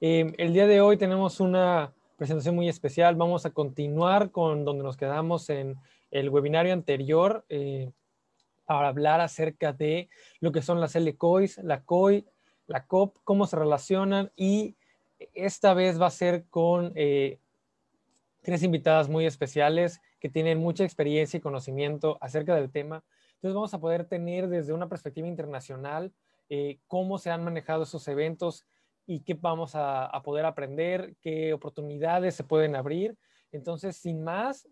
El día de hoy tenemos una presentación muy especial. Vamos a continuar con donde nos quedamos en el webinario anterior para hablar acerca de lo que son las LCOIs, la COI, la COP, cómo se relacionan, y esta vez va a ser con tres invitadas muy especiales que tienen mucha experiencia y conocimiento acerca del tema. Entonces vamos a poder tener desde una perspectiva internacional cómo se han manejado esos eventos y qué vamos a poder aprender, qué oportunidades se pueden abrir. Entonces, sin más,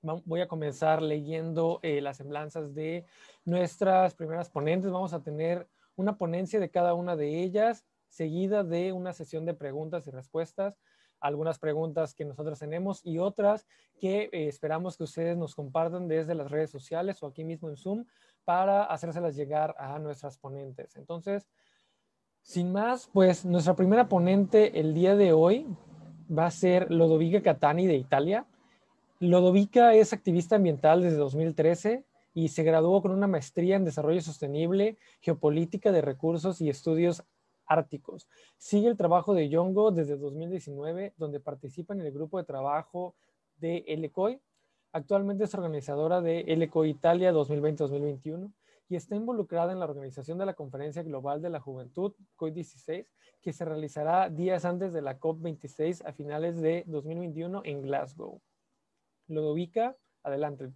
voy a comenzar leyendo las semblanzas de nuestras primeras ponentes. Vamos a tener una ponencia de cada una de ellas, seguida de una sesión de preguntas y respuestas, algunas preguntas que nosotros tenemos y otras que esperamos que ustedes nos compartan desde las redes sociales o aquí mismo en Zoom para hacérselas llegar a nuestras ponentes. Entonces, sin más, pues nuestra primera ponente el día de hoy va a ser Lodovica Catani de Italia. Lodovica es activista ambiental desde 2013 y se graduó con una maestría en Desarrollo Sostenible, Geopolítica de Recursos y Estudios Árticos. Sigue el trabajo de Yongo desde 2019, donde participa en el grupo de trabajo de LCOI. Actualmente es organizadora de LCOI Italia 2020-2021 y está involucrada en la organización de la Conferencia Global de la Juventud, COI16, que se realizará días antes de la COP26 a finales de 2021 en Glasgow. Lodovica, adelante.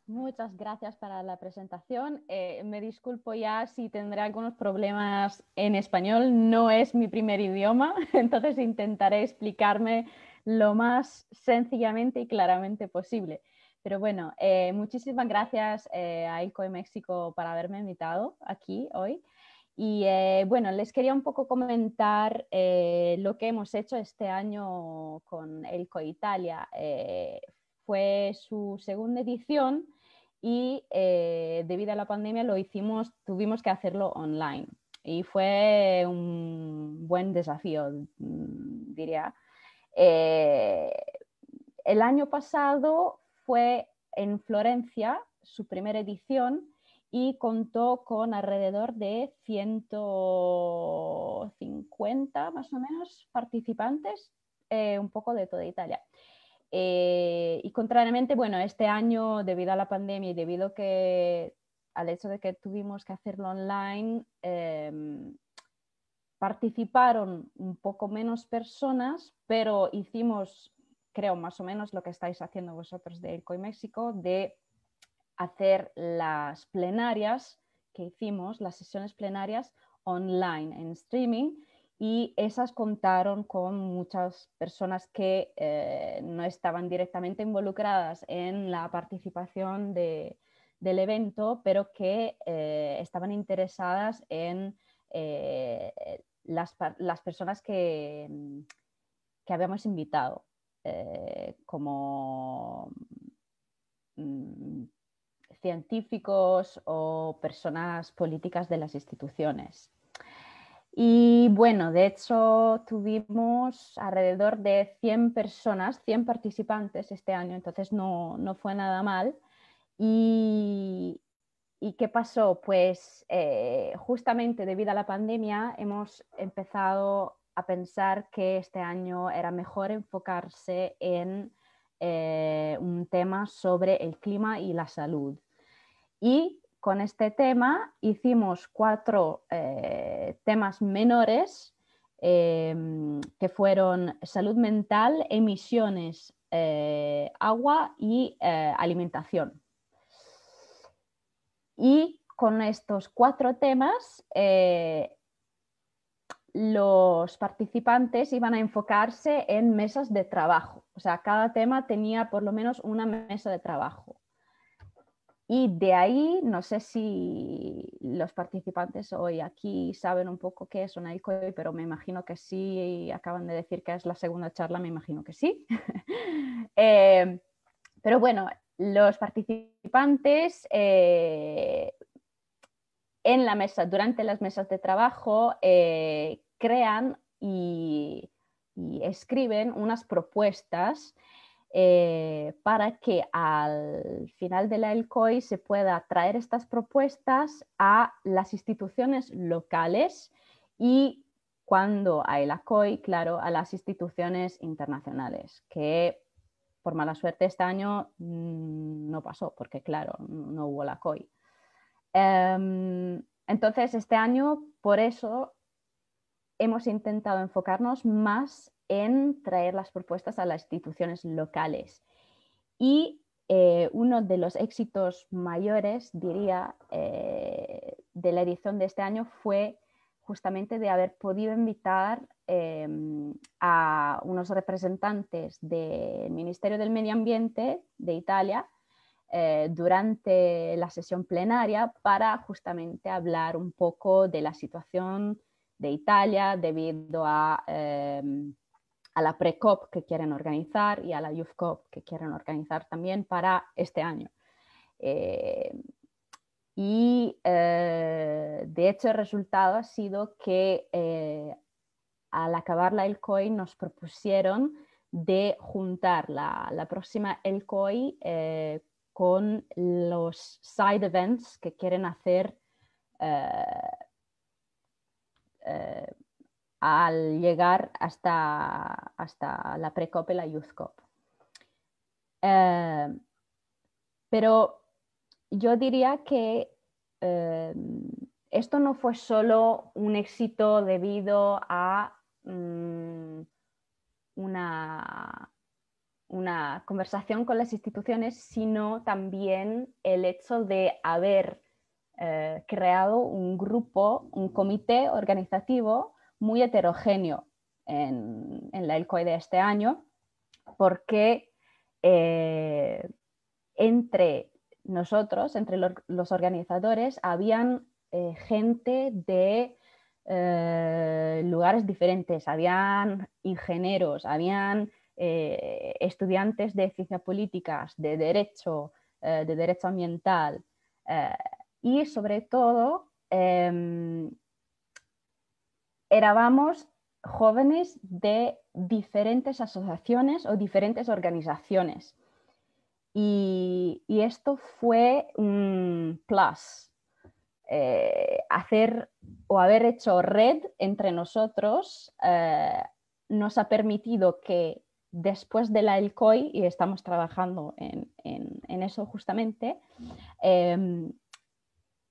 Muchas gracias para la presentación. Me disculpo ya si tendré algunos problemas en español. No es mi primer idioma, entonces intentaré explicarme lo más sencillamente y claramente posible. Pero bueno, muchísimas gracias a ILCOI México para haberme invitado aquí hoy. Y bueno, les quería un poco comentar lo que hemos hecho este año con ILCOI Italia. Fue su segunda edición y debido a la pandemia tuvimos que hacerlo online. Y fue un buen desafío, diría. El año pasado fue en Florencia, su primera edición, y contó con alrededor de 150 más o menos participantes, un poco de toda Italia. Y contrariamente, bueno, este año, debido a la pandemia y debido al hecho de que tuvimos que hacerlo online, participaron un poco menos personas, pero hicimos, creo, más o menos lo que estáis haciendo vosotros de ILCOI México, de hacer las plenarias que hicimos, las sesiones plenarias online, en streaming, y esas contaron con muchas personas que no estaban directamente involucradas en la participación del evento, pero que estaban interesadas en las personas que habíamos invitado, como científicos o personas políticas de las instituciones. Y bueno, de hecho tuvimos alrededor de 100 personas, 100 participantes este año, entonces no fue nada mal. ¿Y qué pasó? Pues justamente debido a la pandemia hemos empezado a pensar que este año era mejor enfocarse en un tema sobre el clima y la salud. Y con este tema hicimos 4 temas menores que fueron salud mental, emisiones, agua y alimentación. Y con estos 4 temas los participantes iban a enfocarse en mesas de trabajo. O sea, cada tema tenía por lo menos una mesa de trabajo. Y de ahí, no sé si los participantes hoy aquí saben un poco qué es una ILCOI, pero me imagino que sí, acaban de decir que es la segunda charla, me imagino que sí. Pero bueno, los participantes en la mesa, durante las mesas de trabajo, crean y escriben unas propuestas para que al final de la ILCOI se pueda traer estas propuestas a las instituciones locales y cuando hay la COI, claro, a las instituciones internacionales, que por mala suerte este año no pasó, porque claro, no hubo la COI. Entonces, este año, por eso, hemos intentado enfocarnos más en traer las propuestas a las instituciones locales. Y uno de los éxitos mayores, diría, de la edición de este año fue justamente de haber podido invitar a unos representantes del Ministerio del Medio Ambiente de Italia durante la sesión plenaria para justamente hablar un poco de la situación de Italia debido a la Pre-COP que quieren organizar y a la Youth COP que quieren organizar también para este año. De hecho el resultado ha sido que al acabar la ELCOI nos propusieron de juntar la próxima ELCOI con los side events que quieren hacer al llegar hasta la Pre-COP y la Youth COP. Pero yo diría que esto no fue solo un éxito debido a una conversación con las instituciones, sino también el hecho de haber creado un grupo, un comité organizativo muy heterogéneo en la ELCOI de este año, porque entre nosotros, entre los organizadores, habían gente de lugares diferentes, habían ingenieros, habían estudiantes de ciencias políticas, de derecho ambiental y sobre todo éramos jóvenes de diferentes asociaciones o diferentes organizaciones. Y esto fue un plus. Hacer o haber hecho red entre nosotros nos ha permitido que después de la ELCOI, y estamos trabajando en eso justamente,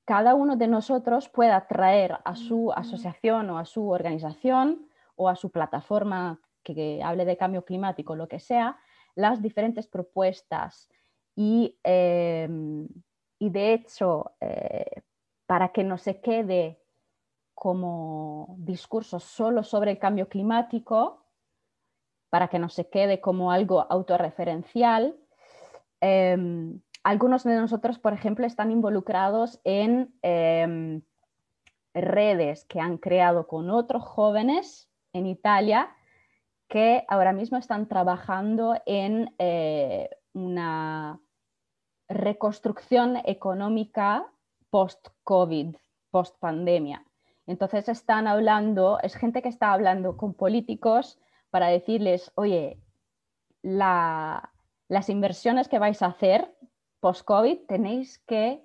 cada uno de nosotros pueda traer a su asociación o a su organización o a su plataforma que hable de cambio climático, lo que sea, las diferentes propuestas y de hecho, para que no se quede como discurso solo sobre el cambio climático, para que no se quede como algo autorreferencial, algunos de nosotros, por ejemplo, están involucrados en redes que han creado con otros jóvenes en Italia que ahora mismo están trabajando en una reconstrucción económica post-COVID, post-pandemia. Entonces están hablando, es gente que está hablando con políticos para decirles, oye, las inversiones que vais a hacer post-COVID tenéis que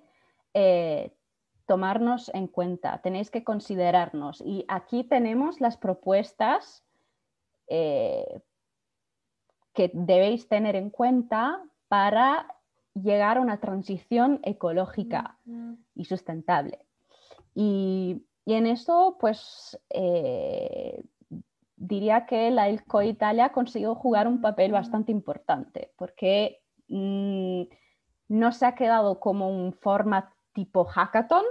tomarnos en cuenta, tenéis que considerarnos. Y aquí tenemos las propuestas que debéis tener en cuenta para llegar a una transición ecológica y sustentable. Y en eso, pues, diría que la ELCOI Italia consiguió jugar un papel bastante importante, porque no se ha quedado como un format tipo hackathon,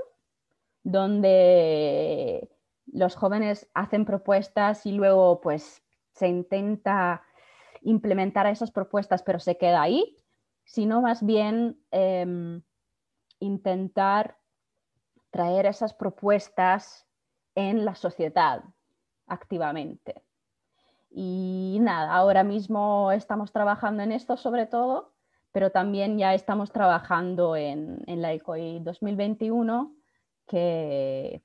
donde los jóvenes hacen propuestas y luego pues se intenta implementar esas propuestas, pero se queda ahí, sino más bien intentar traer esas propuestas en la sociedad activamente. Y nada, ahora mismo estamos trabajando en esto sobre todo, pero también ya estamos trabajando en la ELCOI 2021, que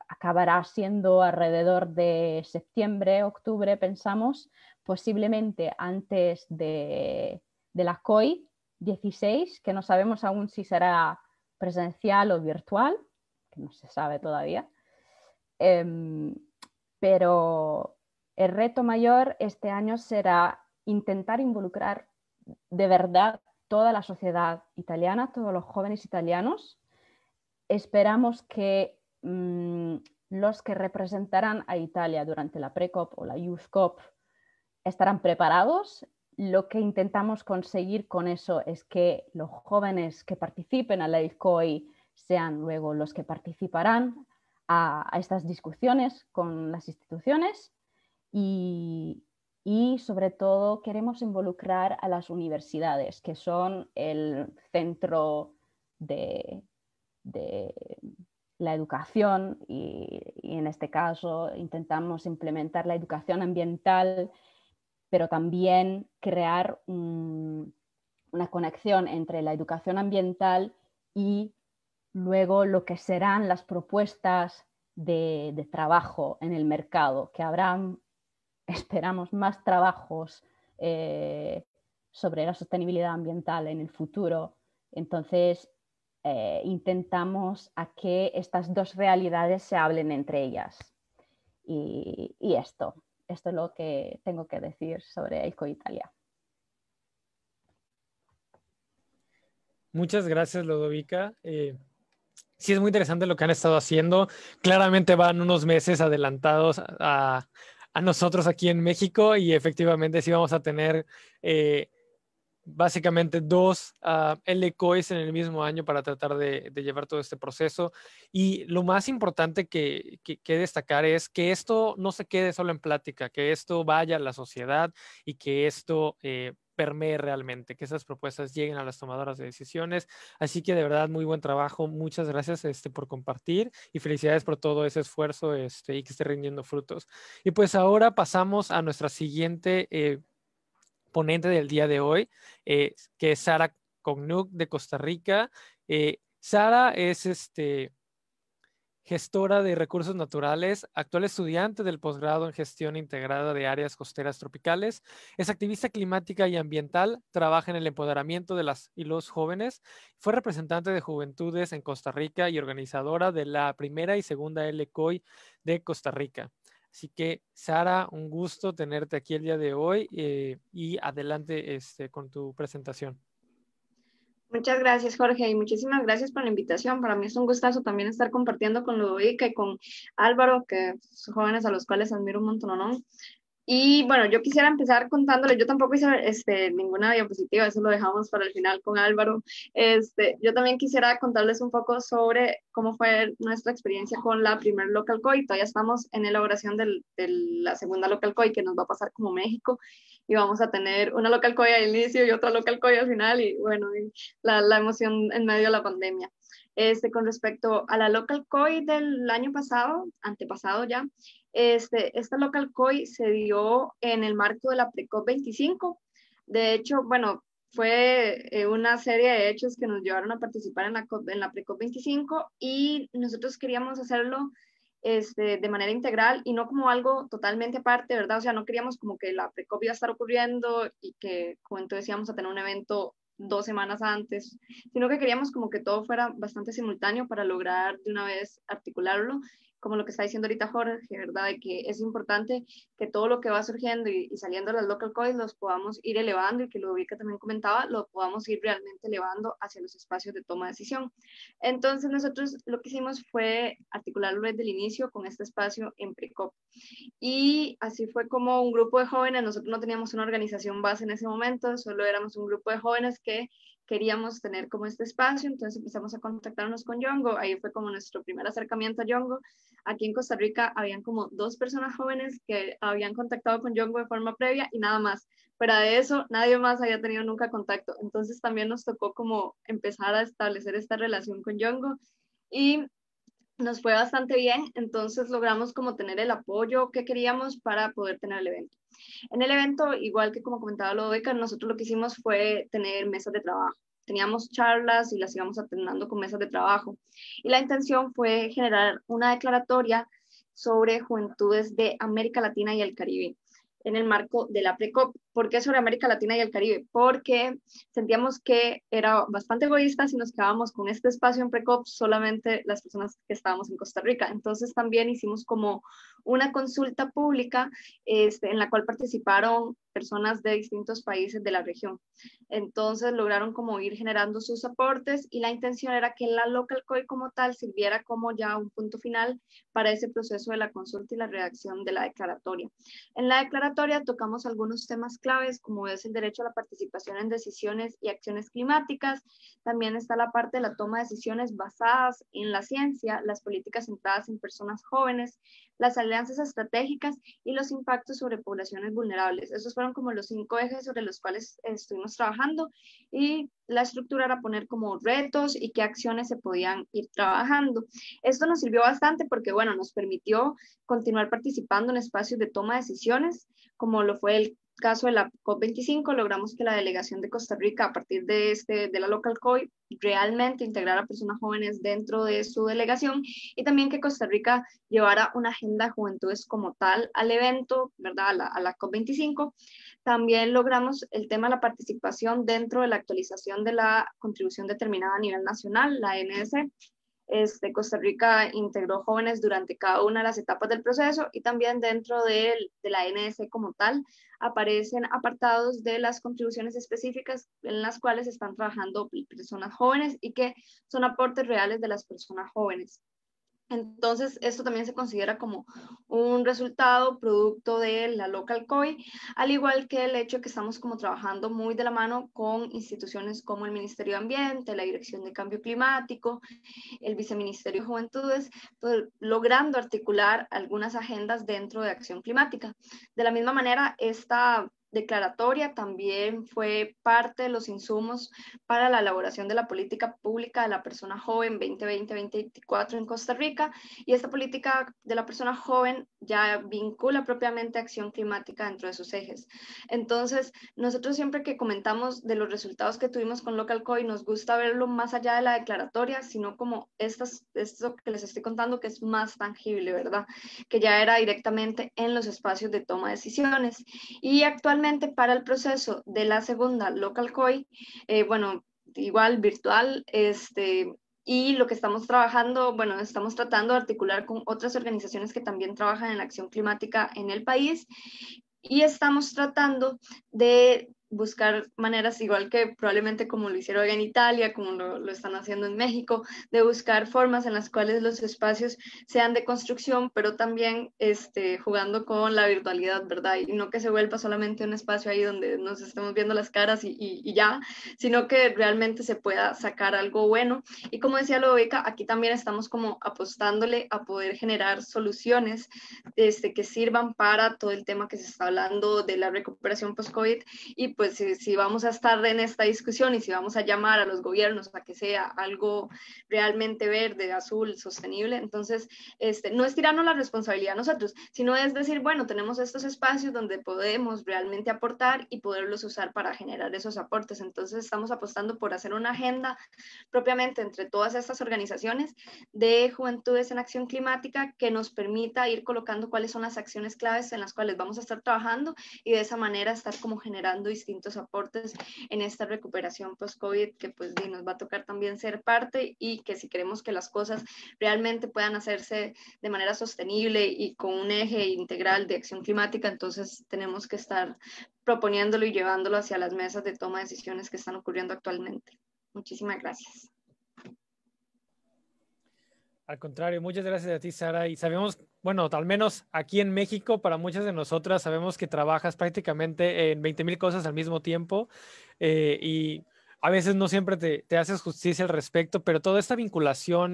acabará siendo alrededor de septiembre, octubre, pensamos, posiblemente antes de la COI 16, que no sabemos aún si será presencial o virtual, que no se sabe todavía. Pero el reto mayor este año será intentar involucrar de verdad toda la sociedad italiana, todos los jóvenes italianos. Esperamos que los que representarán a Italia durante la Pre-COP o la Youth COP estarán preparados. Lo que intentamos conseguir con eso es que los jóvenes que participen a la ICOI sean luego los que participarán a estas discusiones con las instituciones y sobre todo queremos involucrar a las universidades, que son el centro de la educación y en este caso intentamos implementar la educación ambiental, pero también crear una conexión entre la educación ambiental y luego lo que serán las propuestas de trabajo en el mercado, que habrán, esperamos, más trabajos sobre la sostenibilidad ambiental en el futuro. Entonces, intentamos a que estas dos realidades se hablen entre ellas. Y esto es lo que tengo que decir sobre Ecoitalia. Muchas gracias, Lodovica. Sí, es muy interesante lo que han estado haciendo. Claramente van unos meses adelantados a nosotros aquí en México y efectivamente sí vamos a tener básicamente dos LCOIs en el mismo año para tratar de llevar todo este proceso. Y lo más importante que destacar es que esto no se quede solo en plática, que esto vaya a la sociedad y que esto permee realmente, que esas propuestas lleguen a las tomadoras de decisiones. Así que de verdad, muy buen trabajo. Muchas gracias por compartir y felicidades por todo ese esfuerzo y que esté rindiendo frutos. Y pues ahora pasamos a nuestra siguiente ponente del día de hoy, que es Sara Cognuk de Costa Rica. Sara es gestora de recursos naturales, actual estudiante del posgrado en gestión integrada de áreas costeras tropicales, es activista climática y ambiental, trabaja en el empoderamiento de las y los jóvenes, fue representante de juventudes en Costa Rica y organizadora de la primera y segunda LCOI de Costa Rica. Así que, Sara, un gusto tenerte aquí el día de hoy y adelante con tu presentación. Muchas gracias, Jorge, y muchísimas gracias por la invitación. Para mí es un gustazo también estar compartiendo con Ludovica y con Álvaro, que son jóvenes a los cuales admiro un montón, ¿no? Y bueno, yo quisiera empezar contándole, yo tampoco hice ninguna diapositiva, eso lo dejamos para el final con Álvaro. Yo también quisiera contarles un poco sobre cómo fue nuestra experiencia con la primer Local COI. Todavía estamos en elaboración de la segunda Local COI, que nos va a pasar como México, y vamos a tener una Local COI al inicio y otra Local COI al final, y bueno, y la emoción en medio de la pandemia. Con respecto a la Local COI del año pasado, antepasado ya, esta Local COI se dio en el marco de la Pre-COP 25. De hecho, bueno, fue una serie de hechos que nos llevaron a participar en la Pre-COP 25 y nosotros queríamos hacerlo de manera integral y no como algo totalmente aparte, ¿verdad? O sea, no queríamos como que la Pre-COP iba a estar ocurriendo y que, como entonces íbamos a tener un evento 2 semanas antes, sino que queríamos como que todo fuera bastante simultáneo para lograr de una vez articularlo, como lo que está diciendo ahorita Jorge, ¿verdad? De que es importante que todo lo que va surgiendo y saliendo de las local coins los podamos ir elevando y que Ludovica también comentaba, lo podamos ir realmente elevando hacia los espacios de toma de decisión. Entonces nosotros lo que hicimos fue articularlo desde el inicio con este espacio en Pre-COP. Y así fue como un grupo de jóvenes, nosotros no teníamos una organización base en ese momento, solo éramos un grupo de jóvenes que queríamos tener como este espacio, entonces empezamos a contactarnos con Yongo, ahí fue como nuestro primer acercamiento a Yongo. Aquí en Costa Rica habían como 2 personas jóvenes que habían contactado con Yongo de forma previa y nada más. Fuera de eso, nadie más había tenido nunca contacto. Entonces también nos tocó como empezar a establecer esta relación con Yongo y nos fue bastante bien. Entonces logramos como tener el apoyo que queríamos para poder tener el evento. En el evento, igual que como comentaba Lodovica, nosotros lo que hicimos fue tener mesas de trabajo. Teníamos charlas y las íbamos alternando con mesas de trabajo. Y la intención fue generar una declaratoria sobre juventudes de América Latina y el Caribe en el marco de la Pre-COP. ¿Por qué sobre América Latina y el Caribe? Porque sentíamos que era bastante egoísta si nos quedábamos con este espacio en Precop solamente las personas que estábamos en Costa Rica. Entonces también hicimos como una consulta pública en la cual participaron personas de distintos países de la región. Entonces lograron como ir generando sus aportes y la intención era que la Local COI como tal sirviera como ya un punto final para ese proceso de la consulta y la redacción de la declaratoria. En la declaratoria tocamos algunos temas claves como es el derecho a la participación en decisiones y acciones climáticas. También está la parte de la toma de decisiones basadas en la ciencia, las políticas centradas en personas jóvenes, las alianzas estratégicas y los impactos sobre poblaciones vulnerables. Esos fueron como los 5 ejes sobre los cuales estuvimos trabajando y la estructura era poner como retos y qué acciones se podían ir trabajando. Esto nos sirvió bastante porque, bueno, nos permitió continuar participando en espacios de toma de decisiones, como lo fue el caso de la COP25. Logramos que la delegación de Costa Rica, a partir de la Local COI, realmente integrara a personas jóvenes dentro de su delegación y también que Costa Rica llevara una agenda de juventudes como tal al evento, ¿verdad? A la COP25. También logramos el tema de la participación dentro de la actualización de la contribución determinada a nivel nacional, la ANS. Costa Rica integró jóvenes durante cada una de las etapas del proceso y también dentro de la ANS como tal aparecen apartados de las contribuciones específicas en las cuales están trabajando personas jóvenes y que son aportes reales de las personas jóvenes. Entonces, esto también se considera como un resultado producto de la Local COI, al igual que el hecho que estamos como trabajando muy de la mano con instituciones como el Ministerio de Ambiente, la Dirección de Cambio Climático, el Viceministerio de Juventudes, pues, logrando articular algunas agendas dentro de acción climática. De la misma manera, esta declaratoria también fue parte de los insumos para la elaboración de la política pública de la persona joven 2020-2024 en Costa Rica, y esta política de la persona joven ya vincula propiamente acción climática dentro de sus ejes. Entonces, nosotros siempre que comentamos de los resultados que tuvimos con Local COI, nos gusta verlo más allá de la declaratoria, sino como esto que les estoy contando, que es más tangible, ¿verdad? Que ya era directamente en los espacios de toma de decisiones. Y actualmente para el proceso de la segunda Local COI, bueno, igual virtual, y lo que estamos trabajando, bueno, estamos tratando de articular con otras organizaciones que también trabajan en la acción climática en el país, y estamos tratando de buscar maneras, igual que probablemente como lo hicieron en Italia, como lo están haciendo en México, de buscar formas en las cuales los espacios sean de construcción, pero también jugando con la virtualidad, ¿verdad? Y no que se vuelva solamente un espacio ahí donde nos estemos viendo las caras y ya, sino que realmente se pueda sacar algo bueno. Y como decía Lobeca, aquí también estamos como apostándole a poder generar soluciones que sirvan para todo el tema que se está hablando de la recuperación post-COVID. Y pues si vamos a estar en esta discusión y si vamos a llamar a los gobiernos a que sea algo realmente verde, azul, sostenible, entonces no es tirarnos la responsabilidad a nosotros, sino es decir, bueno, tenemos estos espacios donde podemos realmente aportar y poderlos usar para generar esos aportes. Entonces estamos apostando por hacer una agenda propiamente entre todas estas organizaciones de juventudes en acción climática que nos permita ir colocando cuáles son las acciones claves en las cuales vamos a estar trabajando y de esa manera estar como generando distintos aportes en esta recuperación post-COVID que pues nos va a tocar también ser parte, y que si queremos que las cosas realmente puedan hacerse de manera sostenible y con un eje integral de acción climática, entonces tenemos que estar proponiéndolo y llevándolo hacia las mesas de toma de decisiones que están ocurriendo actualmente. Muchísimas gracias. Al contrario, muchas gracias a ti, Sara. Y sabemos, bueno, al menos aquí en México, para muchas de nosotras, sabemos que trabajas prácticamente en 20,000 cosas al mismo tiempo, y a veces no siempre te haces justicia al respecto, pero toda esta vinculación,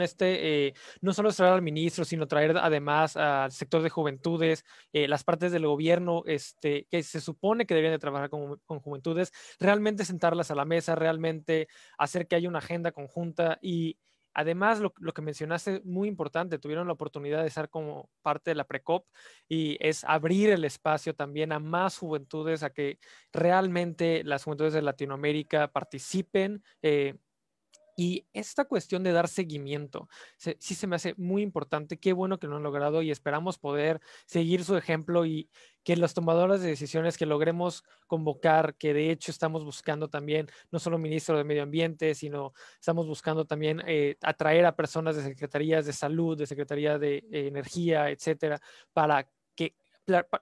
no solo es traer al ministro, sino traer además al sector de juventudes, las partes del gobierno que se supone que deberían de trabajar con juventudes, realmente sentarlas a la mesa, realmente hacer que haya una agenda conjunta. Y además, lo que mencionaste, muy importante, tuvieron la oportunidad de estar como parte de la Precop, y es abrir el espacio también a más juventudes, a que realmente las juventudes de Latinoamérica participen Y esta cuestión de dar seguimiento, sí se me hace muy importante. Qué bueno que lo han logrado y esperamos poder seguir su ejemplo y que los tomadores de decisiones que logremos convocar, que de hecho estamos buscando también, no solo ministro de Medio Ambiente, sino estamos buscando también atraer a personas de secretarías de salud, de secretaría de energía, etcétera, para que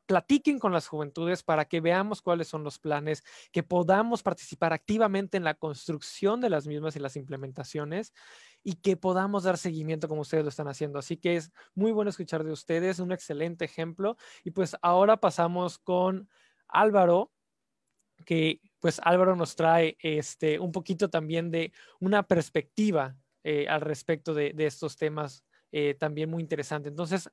platiquen con las juventudes, para que veamos cuáles son los planes, que podamos participar activamente en la construcción de las mismas y las implementaciones y que podamos dar seguimiento como ustedes lo están haciendo. Así que es muy bueno escuchar de ustedes, un excelente ejemplo. Y pues ahora pasamos con Álvaro, que pues Álvaro nos trae un poquito también de una perspectiva al respecto de estos temas también muy interesante. Entonces,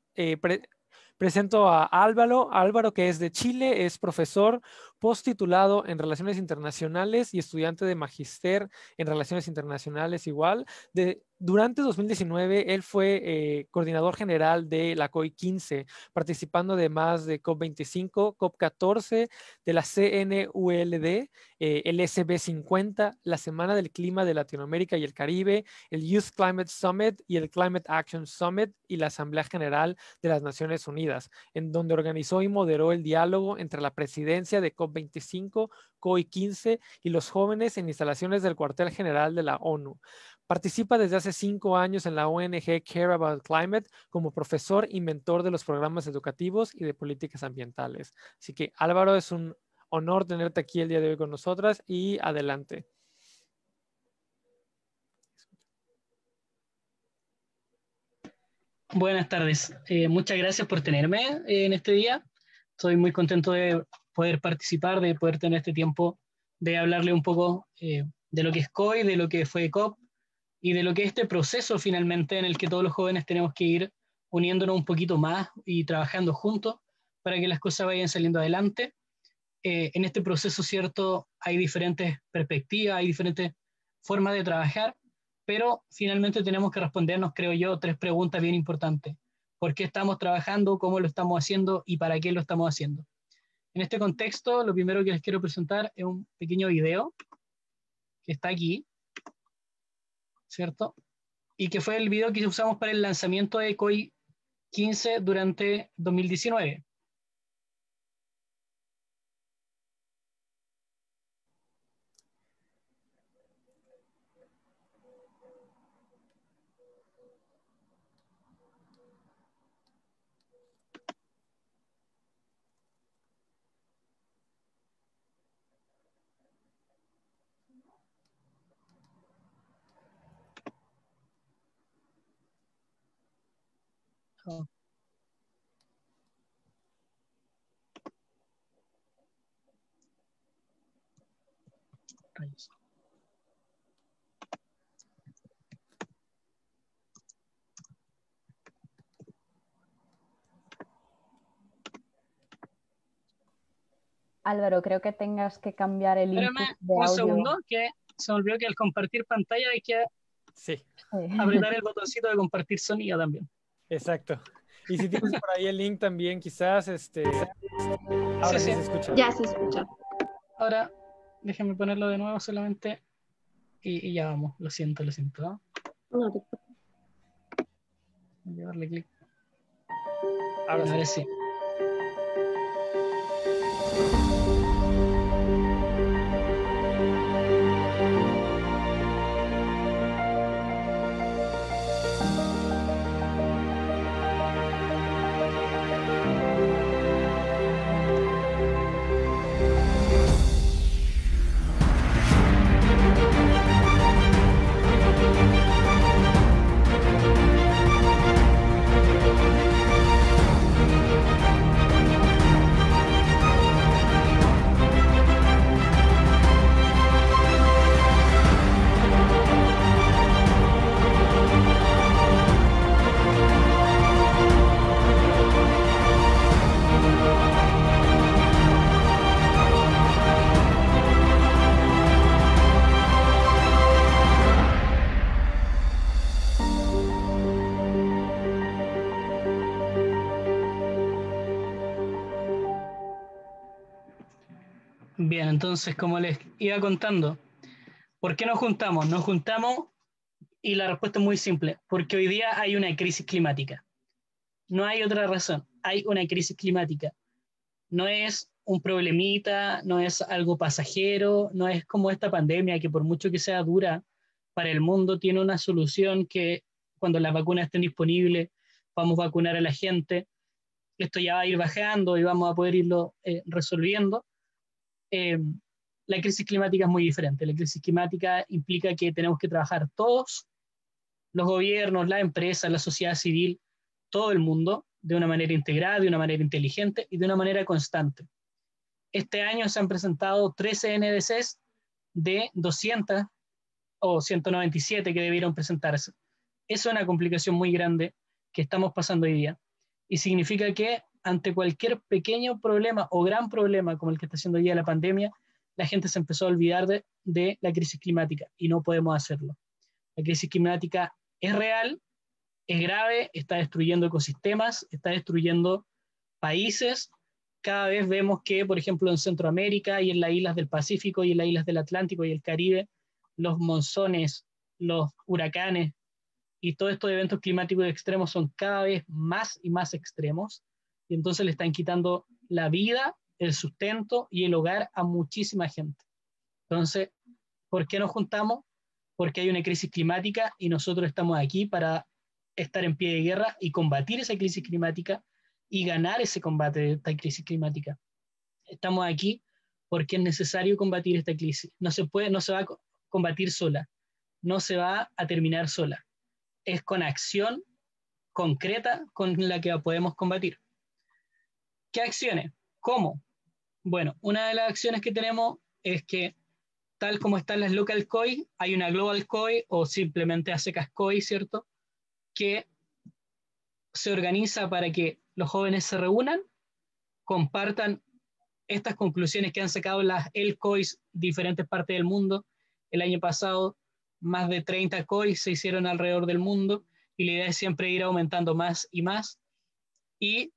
presento a Álvaro, que es de Chile, es profesor postitulado en Relaciones Internacionales y estudiante de Magíster en Relaciones Internacionales igual. Durante 2019, él fue coordinador general de la COI 15, participando además de COP25, COP14, de la CNULD, el SB 50, la Semana del Clima de Latinoamérica y el Caribe, el Youth Climate Summit y el Climate Action Summit y la Asamblea General de las Naciones Unidas, en donde organizó y moderó el diálogo entre la presidencia de COP25, COI 15 y los jóvenes en instalaciones del cuartel general de la ONU. Participa desde hace 5 años en la ONG Care About Climate como profesor y mentor de los programas educativos y de políticas ambientales. Así que Álvaro, es un honor tenerte aquí el día de hoy con nosotras y adelante. Buenas tardes. Muchas gracias por tenerme en este día. Estoy muy contento de poder participar, de poder tener este tiempo de hablarle un poco de lo que es COI, de lo que fue COP y de lo que es este proceso finalmente en el que todos los jóvenes tenemos que ir uniéndonos un poquito más y trabajando juntos para que las cosas vayan saliendo adelante. En este proceso, cierto, hay diferentes perspectivas, hay diferentes formas de trabajar, pero finalmente tenemos que respondernos, creo yo, 3 preguntas bien importantes. ¿Por qué estamos trabajando? ¿Cómo lo estamos haciendo? ¿Y para qué lo estamos haciendo? En este contexto, lo primero que les quiero presentar es un pequeño video que está aquí, ¿cierto? Y que fue el video que usamos para el lanzamiento de COI 15 durante 2019. Oh. Rayos. Álvaro, creo que tengas que cambiar el input Espérame de un audio. segundo, que se me olvidó que al compartir pantalla hay que Sí, apretar el botoncito de compartir sonido también. exacto. Y si tienes por ahí el link también, quizás, ahora sí se escucha. Ya se escucha. Ahora, déjenme ponerlo de nuevo solamente y ya vamos. Lo siento, ¿no? No, Voy a darle clic. Ahora Ahora sí. sí. Bien, entonces, como les iba contando, ¿por qué nos juntamos? Nos juntamos Y la respuesta es muy simple, porque hoy día hay una crisis climática. No hay otra razón, hay una crisis climática. No es un problemita, no es algo pasajero, no es como esta pandemia que por mucho que sea dura para el mundo, tiene una solución que cuando las vacunas estén disponibles, vamos a vacunar a la gente, esto ya va a ir bajando y vamos a poder irlo resolviendo. Eh, la crisis climática es muy diferente. La crisis climática implica que tenemos que trabajar todos, los gobiernos, las empresas, la sociedad civil, todo el mundo, de una manera integrada, de una manera inteligente y de una manera constante. Este año se han presentado 13 NDCs de 200 o 197 que debieron presentarse. Eso es una complicación muy grande que estamos pasando hoy día. Y significa que ante cualquier pequeño problema o gran problema como el que está haciendo hoy día la pandemia, la gente se empezó a olvidar de la crisis climática y no podemos hacerlo. La crisis climática es real, es grave, está destruyendo ecosistemas, está destruyendo países. Cada vez vemos que, por ejemplo, en Centroamérica y en las islas del Pacífico y en las islas del Atlántico y el Caribe, los monzones, los huracanes y todos estos eventos climáticos extremos son cada vez más y más extremos, y entonces le están quitando la vida, el sustento y el hogar a muchísima gente. Entonces, ¿por qué nos juntamos? Porque hay una crisis climática y nosotros estamos aquí para estar en pie de guerra y combatir esa crisis climática y ganar ese combate de esta crisis climática. Estamos aquí porque es necesario combatir esta crisis. No se va a combatir sola, no se va a terminar sola. Es con acción concreta con la que podemos combatir. ¿Qué acciones? ¿Cómo? Bueno, una de las acciones que tenemos es que, tal como están las local COI, hay una global COI o simplemente a secas COI, ¿cierto? Que se organiza para que los jóvenes se reúnan, compartan estas conclusiones que han sacado las LCOIs diferentes partes del mundo. El año pasado, más de 30 COIs se hicieron alrededor del mundo y la idea es siempre ir aumentando más y más. Y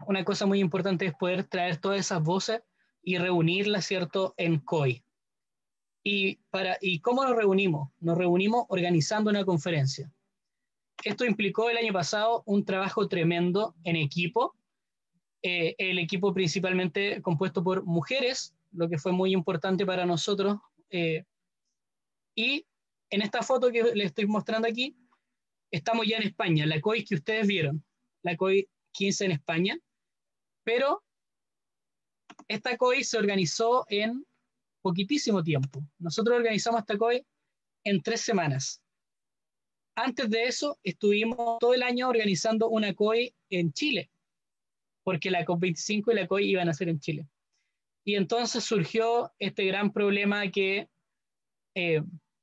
una cosa muy importante es poder traer todas esas voces y reunirlas, ¿cierto?, en COI. ¿Y cómo nos reunimos? Nos reunimos organizando una conferencia. Esto implicó el año pasado un trabajo tremendo en equipo, el equipo principalmente compuesto por mujeres, lo que fue muy importante para nosotros. Y en esta foto que les estoy mostrando aquí, estamos ya en España, la COI que ustedes vieron, la COI 15 en España, pero esta COI se organizó en poquitísimo tiempo. Nosotros organizamos esta COI en 3 semanas. Antes de eso, estuvimos todo el año organizando una COI en Chile, porque la COP25 y la COI iban a ser en Chile. Y entonces surgió este gran problema que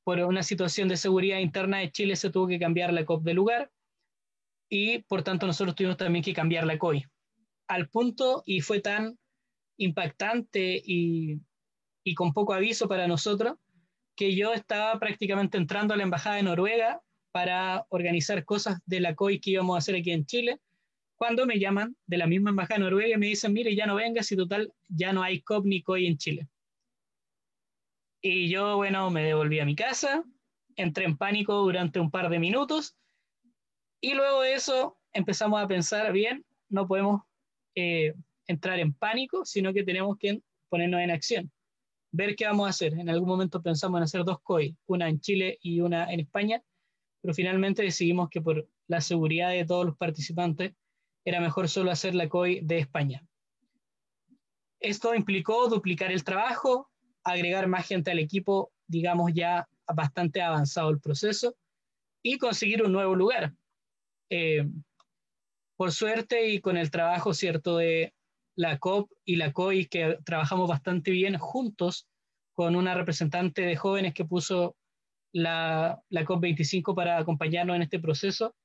por una situación de seguridad interna de Chile se tuvo que cambiar la COP de lugar y por tanto nosotros tuvimos también que cambiar la COI. Al punto, y fue tan impactante y con poco aviso para nosotros, que yo estaba prácticamente entrando a la Embajada de Noruega para organizar cosas de la COI que íbamos a hacer aquí en Chile, cuando me llaman de la misma Embajada de Noruega y me dicen, mire, ya no vengas y total, ya no hay COP ni COI en Chile. Y yo, bueno, me devolví a mi casa, entré en pánico durante un par de minutos y luego de eso empezamos a pensar, bien, no podemos entrar en pánico, sino que tenemos que ponernos en acción, ver qué vamos a hacer. En algún momento pensamos en hacer 2 COI, una en Chile y una en España, pero finalmente decidimos que por la seguridad de todos los participantes era mejor solo hacer la COI de España. Esto implicó duplicar el trabajo, agregar más gente al equipo, digamos ya bastante avanzado el proceso, y conseguir un nuevo lugar. Por suerte y con el trabajo, ¿cierto?, de la COP y la COI, que trabajamos bastante bien juntos con una representante de jóvenes que puso la COP25 para acompañarnos en este proceso,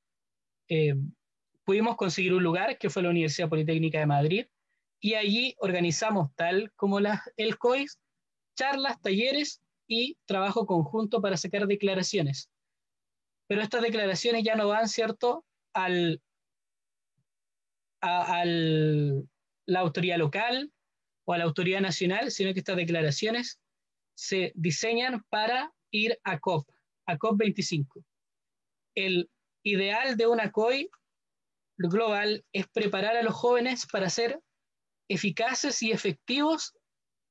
pudimos conseguir un lugar que fue la Universidad Politécnica de Madrid, y allí organizamos, tal como el COIS, charlas, talleres y trabajo conjunto para sacar declaraciones. Pero estas declaraciones ya no van, ¿cierto?, a la autoridad local o a la autoridad nacional, sino que estas declaraciones se diseñan para ir a COP25. el ideal de una COI global es preparar a los jóvenes para ser eficaces y efectivos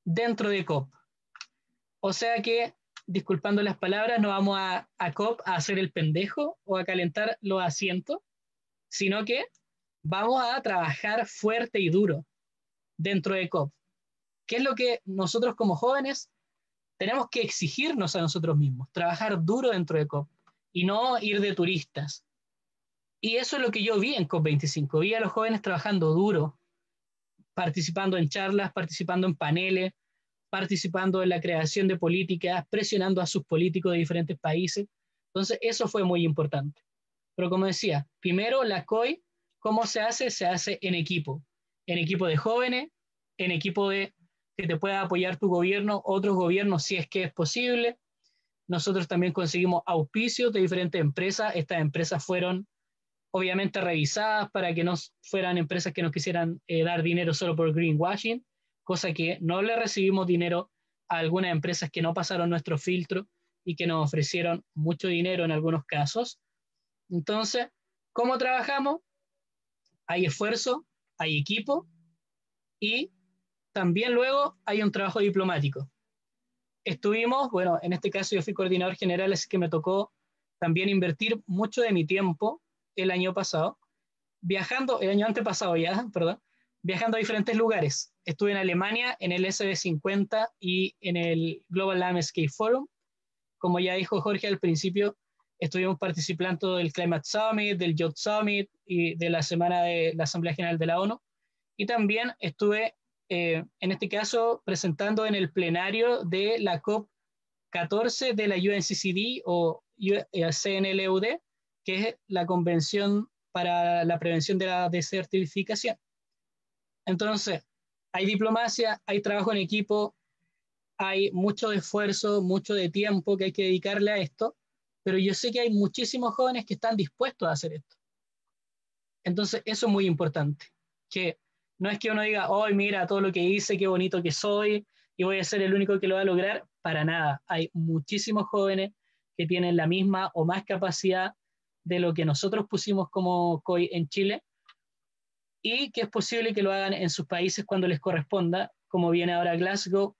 dentro de COP. O sea que, disculpando las palabras, no vamos a COP a hacer el pendejo o a calentar los asientos, sino que vamos a trabajar fuerte y duro dentro de COP. ¿Qué es lo que nosotros como jóvenes tenemos que exigirnos a nosotros mismos? Trabajar duro dentro de COP y no ir de turistas. Y eso es lo que yo vi en COP25. Vi a los jóvenes trabajando duro, participando en charlas, participando en paneles, participando en la creación de políticas, presionando a sus políticos de diferentes países. Entonces, eso fue muy importante. Pero como decía, primero la COI, ¿cómo se hace? Se hace en equipo de jóvenes, en equipo de que te pueda apoyar tu gobierno, otros gobiernos si es que es posible. Nosotros también conseguimos auspicios de diferentes empresas. Estas empresas fueron obviamente revisadas para que no fueran empresas que nos quisieran dar dinero solo por greenwashing, cosa que no le recibimos dinero a algunas empresas que no pasaron nuestro filtro y que nos ofrecieron mucho dinero en algunos casos. Entonces, ¿cómo trabajamos? Hay esfuerzo, hay equipo y también luego hay un trabajo diplomático. Estuvimos, bueno, en este caso yo fui coordinador general, así que me tocó también invertir mucho de mi tiempo el año pasado, viajando, el año antepasado ya, perdón, viajando a diferentes lugares. Estuve en Alemania, en el SB50 y en el Global Landscape Forum. Como ya dijo Jorge al principio, estuvimos participando del Climate Summit, del Youth Summit y de la semana de la Asamblea General de la ONU. Y también estuve, en este caso, presentando en el plenario de la COP14 de la UNCCD o CNLUD, que es la Convención para la Prevención de la Desertificación. Entonces, hay diplomacia, hay trabajo en equipo, hay mucho esfuerzo, mucho de tiempo que hay que dedicarle a esto, pero yo sé que hay muchísimos jóvenes que están dispuestos a hacer esto. Entonces, eso es muy importante, que no es que uno diga, oh, mira todo lo que hice, qué bonito que soy, y voy a ser el único que lo va a lograr, para nada. Hay muchísimos jóvenes que tienen la misma o más capacidad de lo que nosotros pusimos como COI en Chile, y que es posible que lo hagan en sus países cuando les corresponda, como viene ahora Glasgow.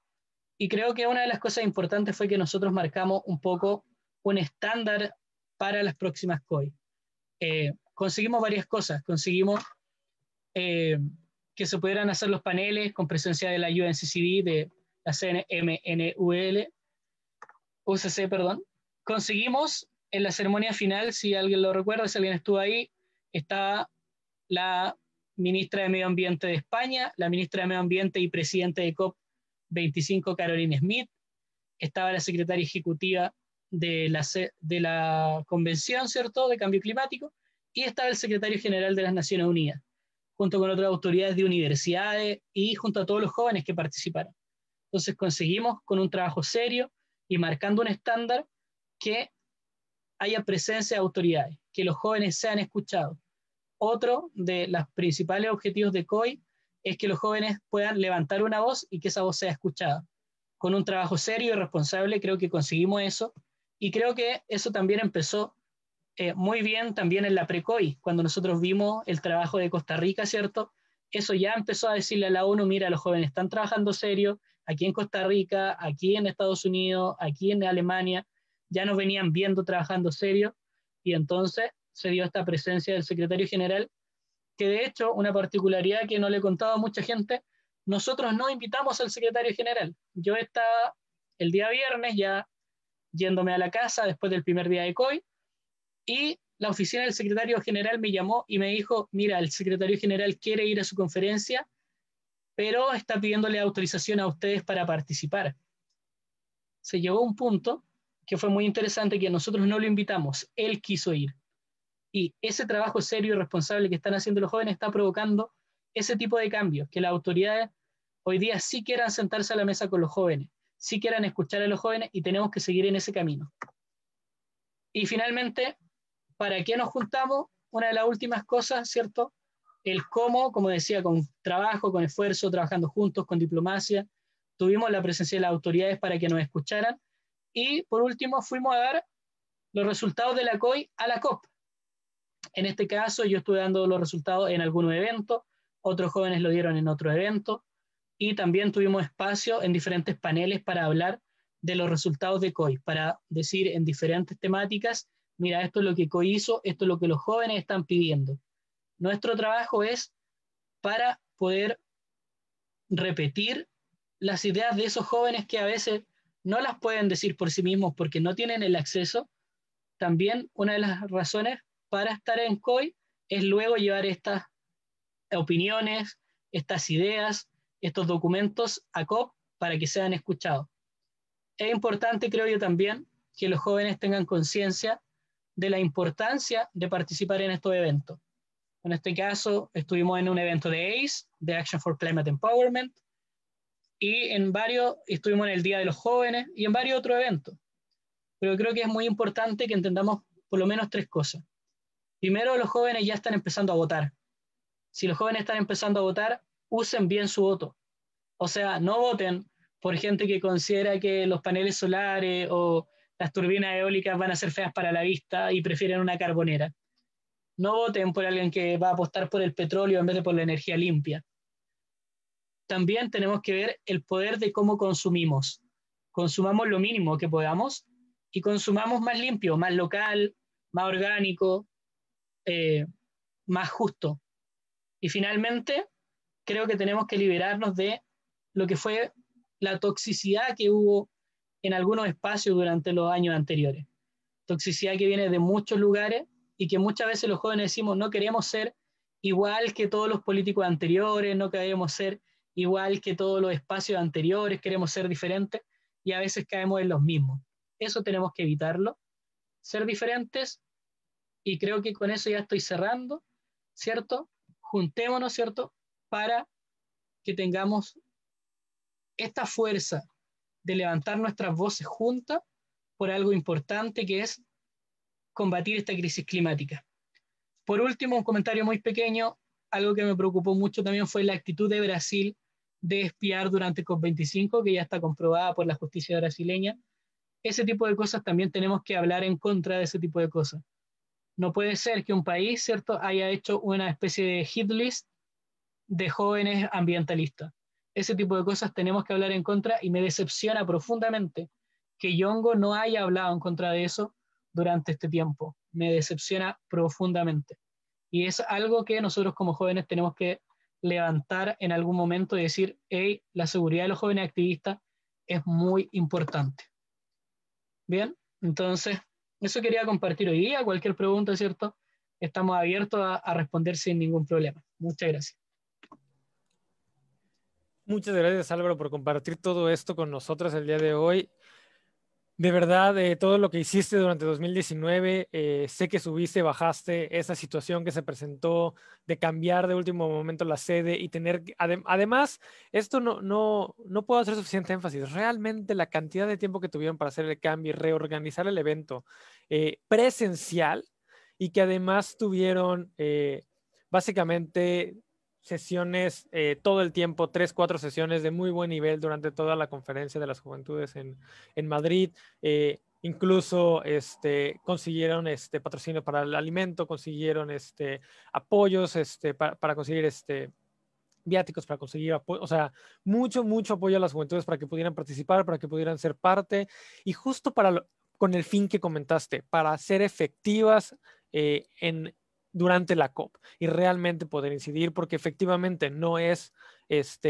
Y creo que una de las cosas importantes fue que nosotros marcamos un poco un estándar para las próximas COI. Conseguimos varias cosas. Conseguimos que se pudieran hacer los paneles con presencia de la UNCCD, de la CNMNUL, UCC, perdón. Conseguimos en la ceremonia final, si alguien lo recuerda, si alguien estuvo ahí, estaba la ministra de Medio Ambiente de España, la ministra de Medio Ambiente y presidente de COP25, Caroline Smith, estaba la secretaria ejecutiva de la Convención, ¿cierto?, de Cambio Climático, y estaba el secretario general de las Naciones Unidas, junto con otras autoridades de universidades y junto a todos los jóvenes que participaron. Entonces conseguimos con un trabajo serio y marcando un estándar que haya presencia de autoridades, que los jóvenes sean escuchados. Otro de los principales objetivos de COI es que los jóvenes puedan levantar una voz y que esa voz sea escuchada. Con un trabajo serio y responsable creo que conseguimos eso, y creo que eso también empezó muy bien también en la pre-COI, cuando nosotros vimos el trabajo de Costa Rica, ¿cierto? Eso ya empezó a decirle a la ONU, mira, los jóvenes están trabajando serio, aquí en Costa Rica, aquí en Estados Unidos, aquí en Alemania, ya nos venían viendo trabajando serio, y entonces se dio esta presencia del secretario general, que de hecho, una particularidad que no le he contado a mucha gente, nosotros no invitamos al secretario general. Yo estaba el día viernes ya yéndome a la casa después del primer día de COI, y la oficina del secretario general me llamó y me dijo, mira, el secretario general quiere ir a su conferencia, pero está pidiéndole autorización a ustedes para participar. Se llegó a un punto que fue muy interesante, que nosotros no lo invitamos, él quiso ir. Y ese trabajo serio y responsable que están haciendo los jóvenes está provocando ese tipo de cambios, que las autoridades hoy día sí quieran sentarse a la mesa con los jóvenes, sí quieran escuchar a los jóvenes, y tenemos que seguir en ese camino. Y finalmente, ¿para qué nos juntamos? Una de las últimas cosas, ¿cierto? El cómo, como decía, con trabajo, con esfuerzo, trabajando juntos, con diplomacia. Tuvimos la presencia de las autoridades para que nos escucharan. Y por último, fuimos a dar los resultados de la COI a la COP. En este caso, yo estuve dando los resultados en algunos eventos, otros jóvenes lo dieron en otro evento, y también tuvimos espacio en diferentes paneles para hablar de los resultados de COI, para decir en diferentes temáticas, mira, esto es lo que COI hizo, esto es lo que los jóvenes están pidiendo. Nuestro trabajo es para poder repetir las ideas de esos jóvenes que a veces no las pueden decir por sí mismos porque no tienen el acceso. También una de las razones para estar en COI es luego llevar estas opiniones, estas ideas, estos documentos a COP para que sean escuchados. Es importante, creo yo también, que los jóvenes tengan conciencia de la importancia de participar en estos eventos. En este caso, estuvimos en un evento de ACE, de Action for Climate Empowerment, y en varios, estuvimos en el Día de los Jóvenes y en varios otros eventos. Pero creo que es muy importante que entendamos por lo menos 3 cosas. Primero, los jóvenes ya están empezando a votar. Si los jóvenes están empezando a votar, usen bien su voto. O sea, no voten por gente que considera que los paneles solares o las turbinas eólicas van a ser feas para la vista y prefieren una carbonera. No voten por alguien que va a apostar por el petróleo en vez de por la energía limpia. También tenemos que ver el poder de cómo consumimos. Consumamos lo mínimo que podamos y consumamos más limpio, más local, más orgánico, más justo. Y finalmente, creo que tenemos que liberarnos de lo que fue la toxicidad que hubo en algunos espacios durante los años anteriores. Toxicidad que viene de muchos lugares y que muchas veces los jóvenes decimos no queremos ser igual que todos los políticos anteriores, no queremos ser igual que todos los espacios anteriores, queremos ser diferentes y a veces caemos en los mismos. Eso tenemos que evitarlo, ser diferentes, y creo que con eso ya estoy cerrando, ¿cierto? Juntémonos, ¿cierto? Para que tengamos esta fuerza de levantar nuestras voces juntas por algo importante que es combatir esta crisis climática. Por último, un comentario muy pequeño, algo que me preocupó mucho también fue la actitud de Brasil de espiar durante COP25, que ya está comprobada por la justicia brasileña. Ese tipo de cosas también tenemos que hablar en contra de ese tipo de cosas. No puede ser que un país, ¿cierto?, haya hecho una especie de hit list de jóvenes ambientalistas. Ese tipo de cosas tenemos que hablar en contra y me decepciona profundamente que Yongo no haya hablado en contra de eso durante este tiempo. Me decepciona profundamente. Y es algo que nosotros como jóvenes tenemos que levantar en algún momento y decir, hey, la seguridad de los jóvenes activistas es muy importante. Bien, entonces, eso quería compartir hoy día. Cualquier pregunta, ¿cierto? Estamos abiertos a responder sin ningún problema. Muchas gracias. Muchas gracias, Álvaro, por compartir todo esto con nosotros el día de hoy. De verdad, todo lo que hiciste durante 2019, sé que subiste, bajaste esa situación que se presentó de cambiar de último momento la sede y tener, además, esto no puedo hacer suficiente énfasis, realmente la cantidad de tiempo que tuvieron para hacer el cambio y reorganizar el evento presencial, y que además tuvieron básicamente sesiones todo el tiempo, 3, 4 sesiones de muy buen nivel durante toda la conferencia de las juventudes en Madrid. Incluso consiguieron patrocinio para el alimento, consiguieron apoyos para conseguir viáticos, para conseguir apoyo, o sea, mucho apoyo a las juventudes para que pudieran participar, para que pudieran ser parte, y justo con el fin que comentaste, para ser efectivas durante la COP y realmente poder incidir, porque efectivamente no es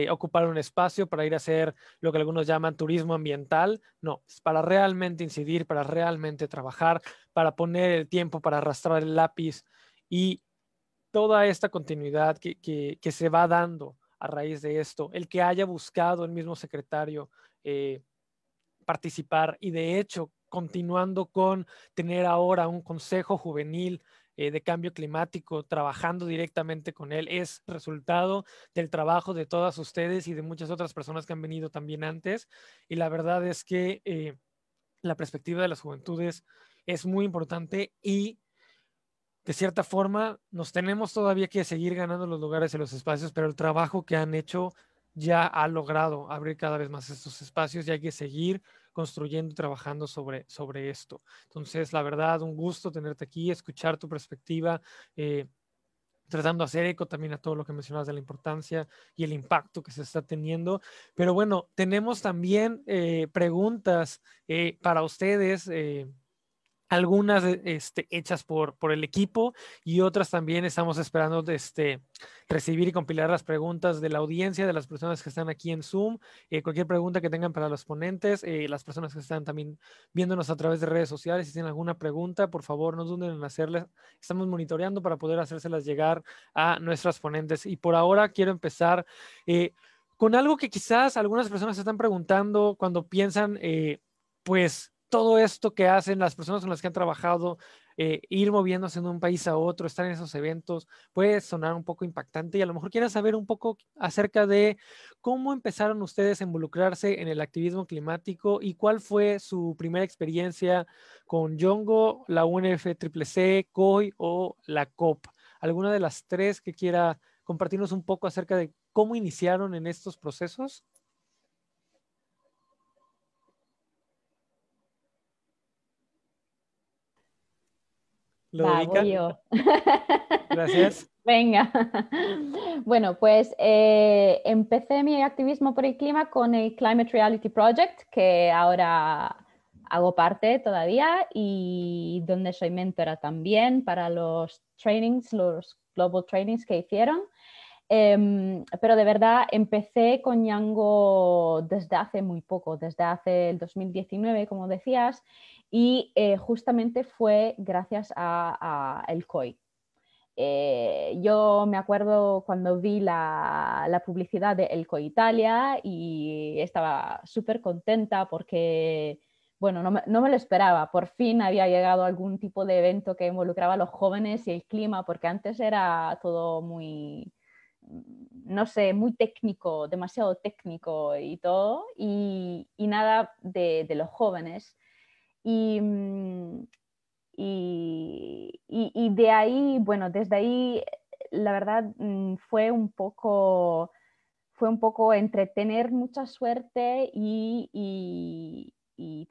ocupar un espacio para ir a hacer lo que algunos llaman turismo ambiental, no, es para realmente incidir, para realmente trabajar, para poner el tiempo, para arrastrar el lápiz, y toda esta continuidad que se va dando a raíz de esto, el que haya buscado el mismo secretario participar, y de hecho continuando con tener ahora un consejo juvenil de cambio climático, trabajando directamente con él, es resultado del trabajo de todas ustedes y de muchas otras personas que han venido también antes, y la verdad es que la perspectiva de las juventudes es muy importante, y de cierta forma nos tenemos todavía que seguir ganando los lugares y los espacios, pero el trabajo que han hecho ya ha logrado abrir cada vez más estos espacios, y hay que seguir construyendo y trabajando sobre esto. Entonces, la verdad, un gusto tenerte aquí, escuchar tu perspectiva, tratando de hacer eco también a todo lo que mencionabas de la importancia y el impacto que se está teniendo. Pero bueno, tenemos también preguntas para ustedes. Algunas hechas por el equipo y otras también estamos esperando recibir y compilar las preguntas de la audiencia, de las personas que están aquí en Zoom. Cualquier pregunta que tengan para los ponentes, las personas que están también viéndonos a través de redes sociales, si tienen alguna pregunta, por favor, no duden en hacerlas. Estamos monitoreando para poder hacérselas llegar a nuestras ponentes. Y por ahora quiero empezar con algo que quizás algunas personas se están preguntando cuando piensan, pues, todo esto que hacen las personas con las que han trabajado, ir moviéndose de un país a otro, estar en esos eventos, puede sonar un poco impactante y a lo mejor quieren saber un poco acerca de cómo empezaron ustedes a involucrarse en el activismo climático y cuál fue su primera experiencia con Yongo, la UNFCCC, COI o la COP. ¿Alguna de las tres que quiera compartirnos un poco acerca de cómo iniciaron en estos procesos? Ludovica. Voy yo. Gracias. Venga. Bueno, pues empecé mi activismo por el clima con el Climate Reality Project, que ahora hago parte todavía y donde soy mentora también para los trainings, los global trainings que hicieron. Pero de verdad empecé con Yango desde hace muy poco, desde hace el 2019, como decías, y justamente fue gracias a el COI. Yo me acuerdo cuando vi la publicidad de El COI Italia y estaba súper contenta porque, bueno, no me lo esperaba. Por fin había llegado algún tipo de evento que involucraba a los jóvenes y el clima, porque antes era todo muy, no sé, muy técnico, demasiado técnico y todo, y nada de los jóvenes. Y, y de ahí, bueno, desde ahí, la verdad, fue un poco entre tener mucha suerte y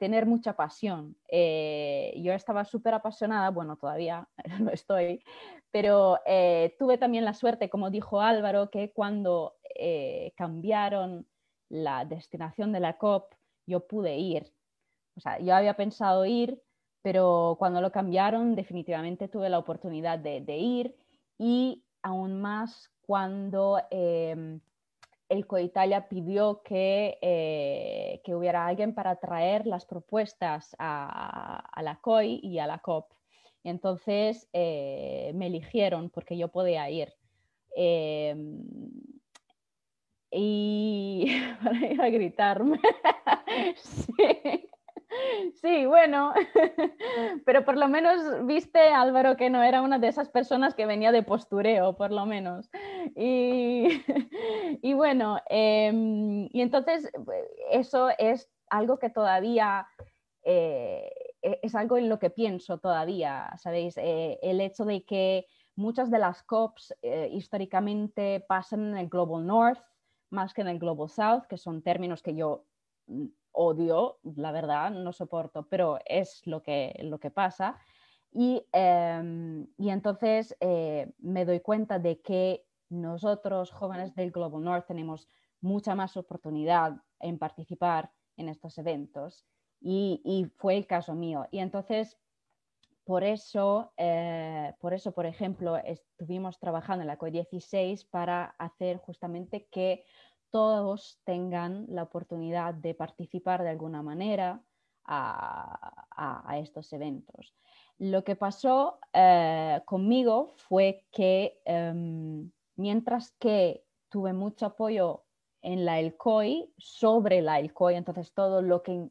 tener mucha pasión. Yo estaba súper apasionada, bueno, todavía lo estoy, pero tuve también la suerte, como dijo Álvaro, que cuando cambiaron la destinación de la COP, yo pude ir. O sea, yo había pensado ir, pero cuando lo cambiaron, definitivamente tuve la oportunidad de ir y aún más cuando el Coitalia pidió que hubiera alguien para traer las propuestas a la COI y a la COP. Y entonces me eligieron porque yo podía ir. Eh, y para ir a gritarme. Sí. Sí, bueno, pero por lo menos viste, Álvaro, que no era una de esas personas que venía de postureo, por lo menos. Y, y bueno, y entonces eso es algo que todavía es algo en lo que pienso todavía, ¿sabéis? El hecho de que muchas de las COPs históricamente pasan en el Global North más que en el Global South, que son términos que yo odio, la verdad, no soporto, pero es lo que pasa. Y entonces me doy cuenta de que nosotros, jóvenes del Global North, tenemos mucha más oportunidad en participar en estos eventos. Y fue el caso mío. Y entonces, por eso, por ejemplo, estuvimos trabajando en la COP16 para hacer justamente que todos tengan la oportunidad de participar de alguna manera a estos eventos. Lo que pasó conmigo fue que mientras que tuve mucho apoyo en la ELCOI, sobre la ELCOI, entonces todo lo que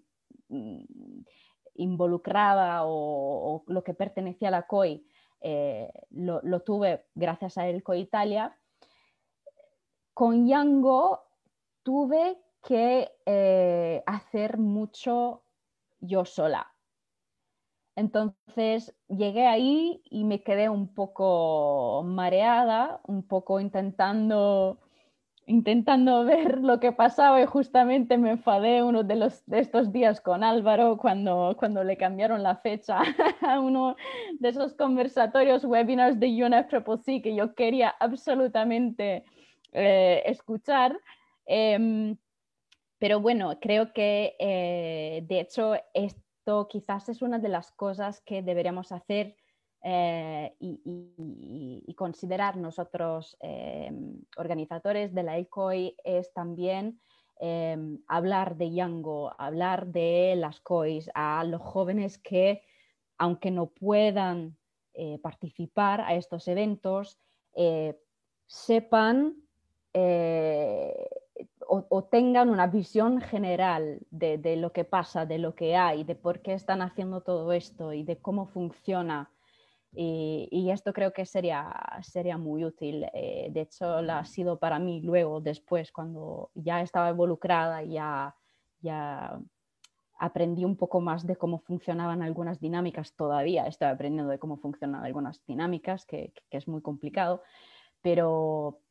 involucraba o lo que pertenecía a la COI lo tuve gracias a ELCOI Italia. Con Yango tuve que hacer mucho yo sola. Entonces llegué ahí y me quedé un poco mareada, un poco intentando intentando ver lo que pasaba y justamente me enfadé uno de estos días con Álvaro cuando le cambiaron la fecha a uno de esos conversatorios, webinars de UNFCCC que yo quería absolutamente escuchar. Pero bueno, creo que de hecho esto quizás es una de las cosas que deberíamos hacer y considerar nosotros organizadores de la ECOI es también hablar de Yango, hablar de las COIs a los jóvenes que, aunque no puedan participar a estos eventos, sepan o tengan una visión general de lo que pasa, de lo que hay, de por qué están haciendo todo esto y de cómo funciona. Y esto creo que sería muy útil. De hecho, lo ha sido para mí luego, después, cuando ya estaba involucrada, ya aprendí un poco más de cómo funcionaban algunas dinámicas. Todavía estoy aprendiendo de cómo funcionan algunas dinámicas, que es muy complicado. Pero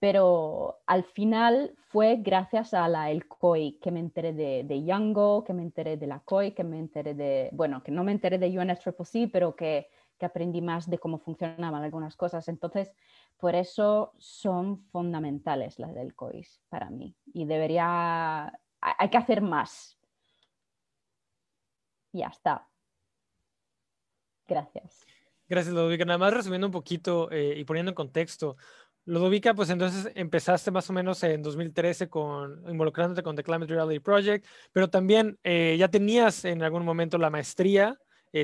al final fue gracias a el COI que me enteré de Yango, que me enteré de la COI, que me enteré de, bueno, que no me enteré de UNFCCC, pero que aprendí más de cómo funcionaban algunas cosas. Entonces, por eso son fundamentales las del COIS para mí. Y hay que hacer más. Y ya está. Gracias. Gracias, Ludovica. Nada más resumiendo un poquito y poniendo en contexto. Ludovica, pues entonces empezaste más o menos en 2013 involucrándote con The Climate Reality Project, pero también ya tenías en algún momento la maestría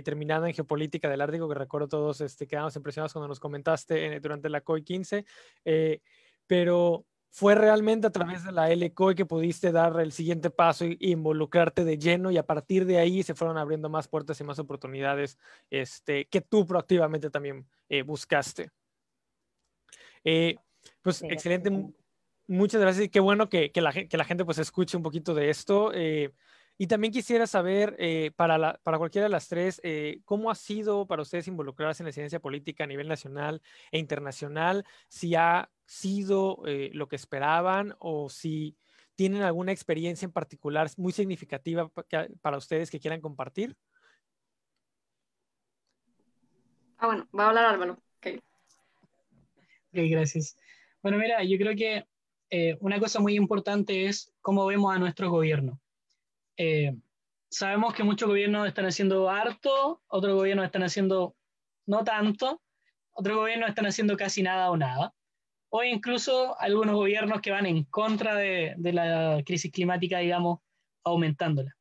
terminada en Geopolítica del Ártico, que recuerdo todos quedamos impresionados cuando nos comentaste durante la COI 15, pero fue realmente a través de la LCOI que pudiste dar el siguiente paso y involucrarte de lleno, y a partir de ahí se fueron abriendo más puertas y más oportunidades que tú proactivamente también buscaste. Pues Sí, excelente, muchas gracias y qué bueno que la gente pues escuche un poquito de esto. Y también quisiera saber, para cualquiera de las tres, ¿cómo ha sido para ustedes involucrarse en la ciencia política a nivel nacional e internacional? Si ha sido lo que esperaban o si tienen alguna experiencia en particular muy significativa para ustedes que quieran compartir. Bueno, va a hablar Álvaro. Okay. Ok, gracias. Bueno, mira, yo creo que una cosa muy importante es cómo vemos a nuestro gobierno. Sabemos que muchos gobiernos están haciendo harto, otros gobiernos están haciendo no tanto, otros gobiernos están haciendo casi nada o nada, o incluso algunos gobiernos que van en contra de la crisis climática, digamos, aumentándola.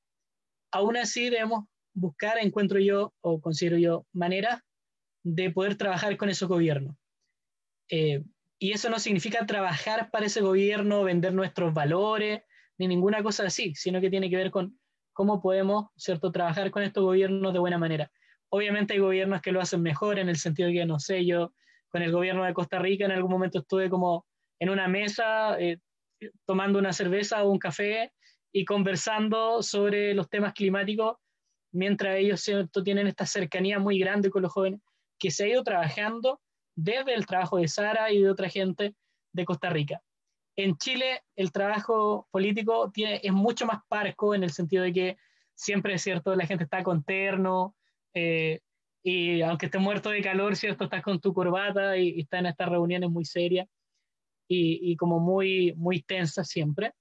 Aún así debemos buscar, encuentro yo, o considero yo, maneras de poder trabajar con esos gobiernos. Y eso no significa trabajar para ese gobierno, vender nuestros valores, ni ninguna cosa así, sino que tiene que ver con cómo podemos, ¿cierto?, trabajar con estos gobiernos de buena manera. Obviamente hay gobiernos que lo hacen mejor, en el sentido de que, no sé, yo con el gobierno de Costa Rica en algún momento estuve como en una mesa tomando una cerveza o un café y conversando sobre los temas climáticos, mientras ellos, ¿cierto?, tienen esta cercanía muy grande con los jóvenes, que se ha ido trabajando desde el trabajo de Sara y de otra gente de Costa Rica. En Chile el trabajo político es mucho más parco, en el sentido de que siempre, ¿cierto?, la gente está con terno, y aunque esté muerto de calor, ¿cierto?, estás con tu corbata y estás en estas reuniones muy serias y como muy, muy tensas siempre.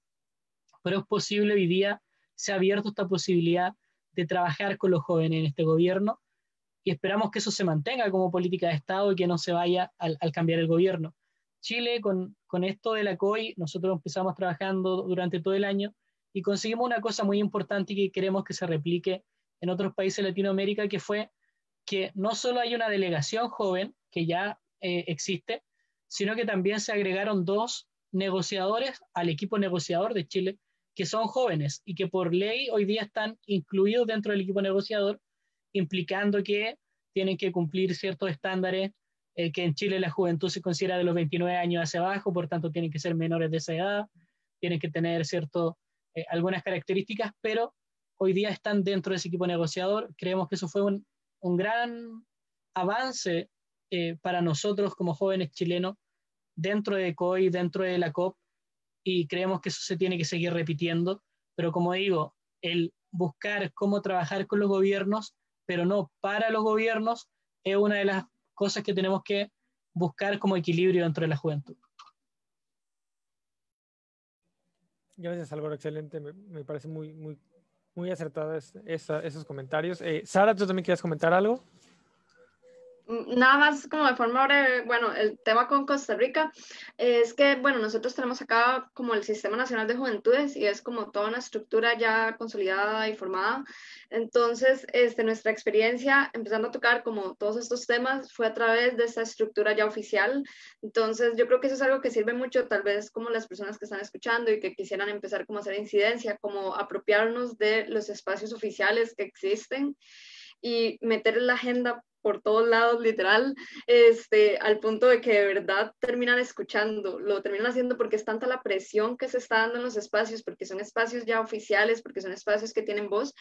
Pero es posible, hoy día se ha abierto esta posibilidad de trabajar con los jóvenes en este gobierno, y esperamos que eso se mantenga como política de Estado y que no se vaya al cambiar el gobierno. Chile, con esto de la COI, nosotros empezamos trabajando durante todo el año y conseguimos una cosa muy importante y que queremos que se replique en otros países de Latinoamérica, que fue que no solo hay una delegación joven que ya existe, sino que también se agregaron 2 negociadores al equipo negociador de Chile, que son jóvenes y que por ley hoy día están incluidos dentro del equipo negociador, implicando que tienen que cumplir ciertos estándares, que en Chile la juventud se considera de los 29 años hacia abajo, por tanto tienen que ser menores de esa edad, tienen que tener algunas características, pero hoy día están dentro de ese equipo negociador. Creemos que eso fue un gran avance para nosotros como jóvenes chilenos dentro de COI, dentro de la COP, y creemos que eso se tiene que seguir repitiendo, pero como digo, el buscar cómo trabajar con los gobiernos, pero no para los gobiernos, es una de las cosas que tenemos que buscar como equilibrio dentro de la juventud. Gracias, Álvaro, excelente. Me parece muy acertados esos comentarios. Sara, ¿tú también quieres comentar algo? Nada más como de forma breve, bueno, el tema con Costa Rica es que, bueno, nosotros tenemos acá como el Sistema Nacional de Juventudes y es como toda una estructura ya consolidada y formada. Entonces, nuestra experiencia empezando a tocar como todos estos temas fue a través de esta estructura ya oficial. Entonces, yo creo que eso es algo que sirve mucho, tal vez como las personas que están escuchando y que quisieran empezar como a hacer incidencia, como apropiarnos de los espacios oficiales que existen y meter la agenda por todos lados, literal, al punto de que de verdad terminan escuchando, lo terminan haciendo porque es tanta la presión que se está dando en los espacios, porque son espacios ya oficiales, porque son espacios que tienen voz,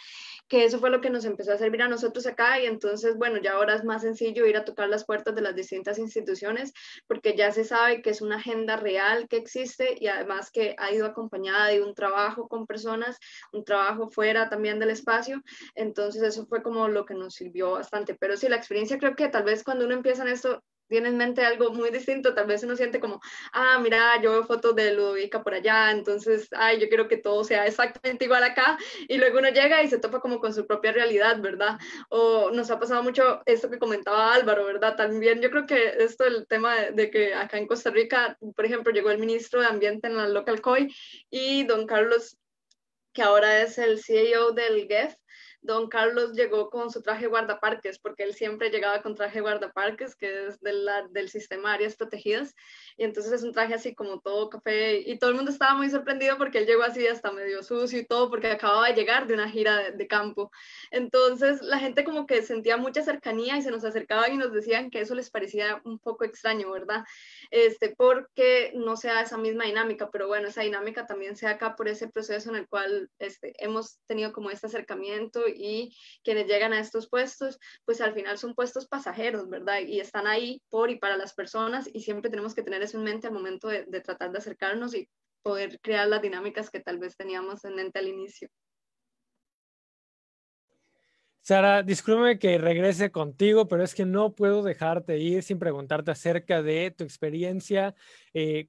que eso fue lo que nos empezó a servir a nosotros acá y entonces, bueno, ya ahora es más sencillo ir a tocar las puertas de las distintas instituciones porque ya se sabe que es una agenda real que existe y además que ha ido acompañada de un trabajo con personas, un trabajo fuera también del espacio, entonces eso fue como lo que nos sirvió bastante, pero sí, la experiencia creo que tal vez cuando uno empieza en esto tiene en mente algo muy distinto, tal vez uno siente como, ah, mira, yo veo fotos de Ludovica por allá, entonces, ay, yo quiero que todo sea exactamente igual acá, y luego uno llega y se topa como con su propia realidad, ¿verdad? O nos ha pasado mucho esto que comentaba Álvaro, ¿verdad? También yo creo que esto, el tema de que acá en Costa Rica, por ejemplo, llegó el ministro de Ambiente en la Local COI y don Carlos, que ahora es el CEO del GEF, don Carlos llegó con su traje guardaparques, porque él siempre llegaba con traje guardaparques, que es del sistema áreas protegidas, y entonces es un traje así como todo café, y todo el mundo estaba muy sorprendido porque él llegó así hasta medio sucio y todo, porque acababa de llegar de una gira de campo. Entonces la gente como que sentía mucha cercanía y se nos acercaban y nos decían que eso les parecía un poco extraño, ¿verdad? Porque no sea esa misma dinámica, pero bueno, esa dinámica también se da acá por ese proceso en el cual hemos tenido como este acercamiento y quienes llegan a estos puestos, pues al final son puestos pasajeros, ¿verdad? Y están ahí por y para las personas y siempre tenemos que tener eso en mente al momento de tratar de acercarnos y poder crear las dinámicas que tal vez teníamos en mente al inicio. Sara, discúlpame que regrese contigo, pero es que no puedo dejarte ir sin preguntarte acerca de tu experiencia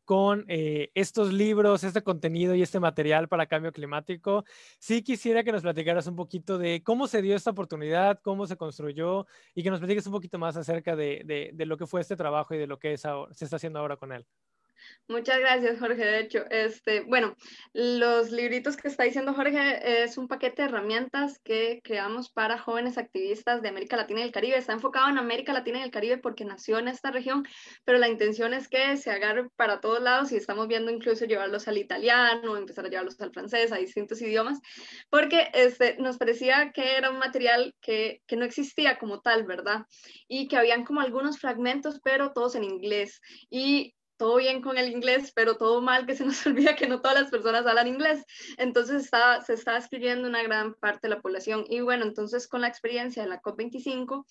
con estos libros, este contenido y este material para cambio climático. Sí quisiera que nos platicaras un poquito de cómo se dio esta oportunidad, cómo se construyó y que nos platiques un poquito más acerca de lo que fue este trabajo y de lo que es ahora, se está haciendo ahora con él. Muchas gracias, Jorge. De hecho, bueno, los libritos que está diciendo Jorge es un paquete de herramientas que creamos para jóvenes activistas de América Latina y el Caribe. Está enfocado en América Latina y el Caribe porque nació en esta región, pero la intención es que se agarre para todos lados y estamos viendo incluso llevarlos al italiano, empezar a llevarlos al francés, a distintos idiomas, porque nos parecía que era un material que no existía como tal, ¿verdad? Y que habían como algunos fragmentos, pero todos en inglés. Y todo bien con el inglés, pero todo mal que se nos olvida que no todas las personas hablan inglés. Entonces se está excluyendo una gran parte de la población. Y bueno, entonces con la experiencia de la COP25,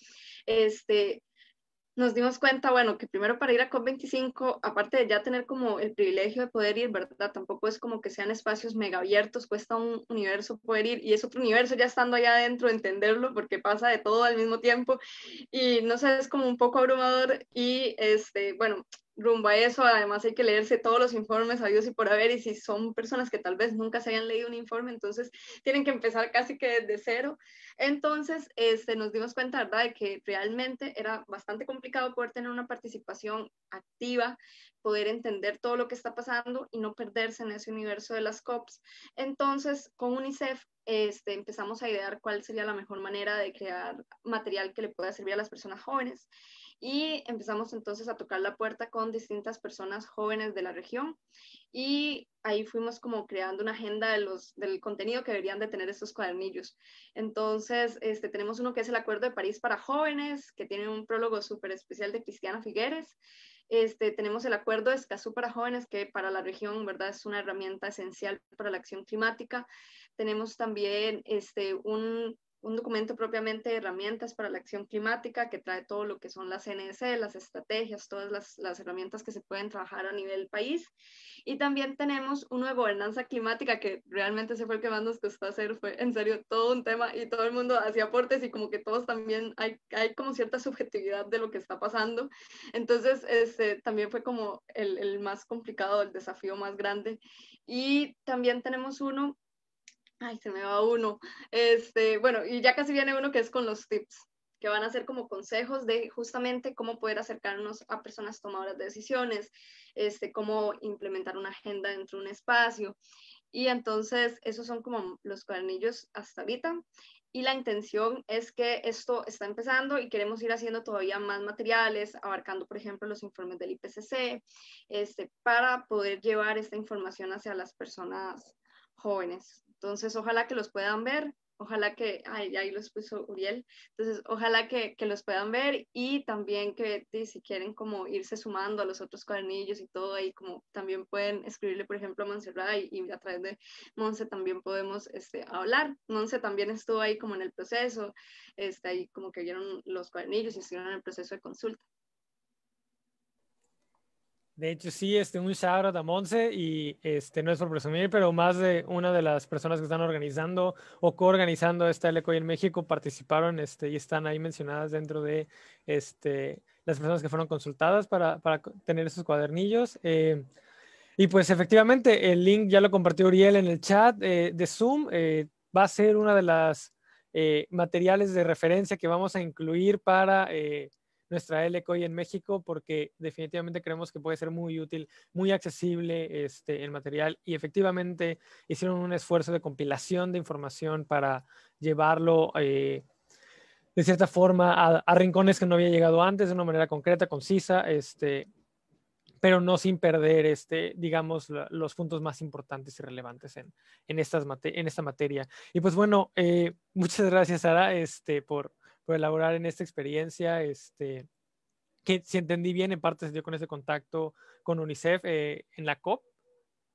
nos dimos cuenta, bueno, que primero para ir a COP25, aparte de ya tener como el privilegio de poder ir, ¿verdad? Tampoco es como que sean espacios mega abiertos, cuesta un universo poder ir y es otro universo ya estando allá adentro, entenderlo, porque pasa de todo al mismo tiempo y no sé, es como un poco abrumador y bueno, rumbo a eso, además hay que leerse todos los informes habidos y por haber, y si son personas que tal vez nunca se hayan leído un informe, entonces tienen que empezar casi que desde cero. Entonces, nos dimos cuenta, ¿verdad?, de que realmente era bastante complicado poder tener una participación activa, poder entender todo lo que está pasando y no perderse en ese universo de las COPs. Entonces, con UNICEF empezamos a idear cuál sería la mejor manera de crear material que le pueda servir a las personas jóvenes y empezamos entonces a tocar la puerta con distintas personas jóvenes de la región y ahí fuimos como creando una agenda del contenido que deberían de tener estos cuadernillos. Entonces, tenemos uno que es el Acuerdo de París para Jóvenes, que tiene un prólogo súper especial de Cristiana Figueres. Tenemos el Acuerdo de Escazú para Jóvenes, que para la región, ¿verdad?, es una herramienta esencial para la acción climática. Tenemos también un documento propiamente de herramientas para la acción climática que trae todo lo que son las CNC, las estrategias, todas las herramientas que se pueden trabajar a nivel país. Y también tenemos uno de gobernanza climática que realmente ese fue el que más nos costó hacer, fue en serio todo un tema y todo el mundo hacía aportes y como que todos también hay como cierta subjetividad de lo que está pasando. Entonces también fue como el más complicado, el desafío más grande. Y también tenemos uno. Ay, se me va uno. Bueno, y ya casi viene uno que es con los tips, que van a ser como consejos de justamente cómo poder acercarnos a personas tomadoras de decisiones, cómo implementar una agenda dentro de un espacio. Y entonces, esos son como los cuadernillos hasta ahorita. Y la intención es que esto está empezando y queremos ir haciendo todavía más materiales, abarcando, por ejemplo, los informes del IPCC, para poder llevar esta información hacia las personas jóvenes. Entonces, ojalá que los puedan ver, ojalá que, ay, ahí los puso Uriel, entonces, ojalá que los puedan ver y también que si quieren como irse sumando a los otros cuadernillos y todo ahí, como también pueden escribirle, por ejemplo, a Montserrat y a través de Monse también podemos hablar. Monse también estuvo ahí como en el proceso, ahí como que vieron los cuadernillos y estuvieron en el proceso de consulta. De hecho, sí, un shout out a Monse y no es por presumir, pero más de una de las personas que están organizando o coorganizando esta LECOI en México participaron y están ahí mencionadas dentro de las personas que fueron consultadas para tener esos cuadernillos. Y pues efectivamente, el link ya lo compartió Uriel en el chat de Zoom. Va a ser una de las materiales de referencia que vamos a incluir para nuestra LECOI en México, porque definitivamente creemos que puede ser muy útil, muy accesible el material, y efectivamente hicieron un esfuerzo de compilación de información para llevarlo de cierta forma a rincones que no había llegado antes, de una manera concreta, concisa, pero no sin perder, digamos, los puntos más importantes y relevantes en esta materia. Y pues bueno, muchas gracias, Sara, por elaborar en esta experiencia, que si entendí bien, en parte se dio con ese contacto con UNICEF en la COP,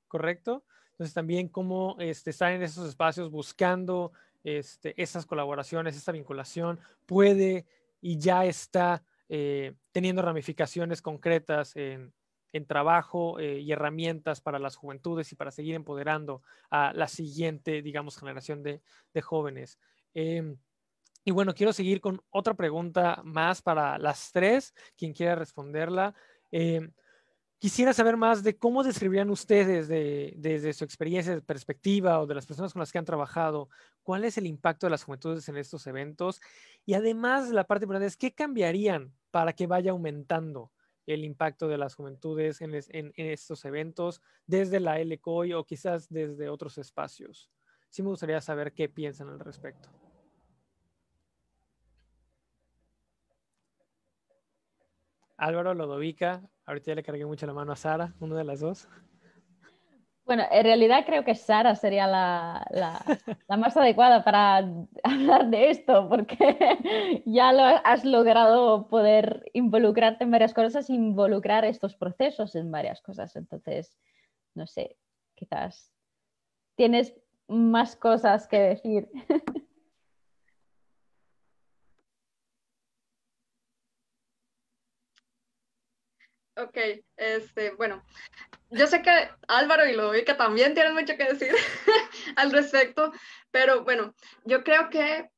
¿correcto? Entonces también cómo estar en esos espacios buscando esas colaboraciones, esta vinculación, puede y ya está teniendo ramificaciones concretas en trabajo y herramientas para las juventudes y para seguir empoderando a la siguiente, digamos, generación de jóvenes. Y bueno, quiero seguir con otra pregunta más para las tres, quien quiera responderla. Quisiera saber más de cómo describirían ustedes desde su experiencia, de perspectiva o de las personas con las que han trabajado, cuál es el impacto de las juventudes en estos eventos, y además la parte importante es qué cambiarían para que vaya aumentando el impacto de las juventudes en estos eventos desde la LECOI o quizás desde otros espacios. Sí me gustaría saber qué piensan al respecto. Álvaro, Lodovica, ahorita ya le cargué mucho la mano a Sara, una de las dos. Bueno, en realidad creo que Sara sería la más adecuada para hablar de esto, porque ya has logrado poder involucrarte en varias cosas, involucrar estos procesos en varias cosas. Entonces, no sé, quizás tienes más cosas que decir. Ok, bueno, yo sé que Álvaro y Lodovica también tienen mucho que decir al respecto, pero bueno, yo creo que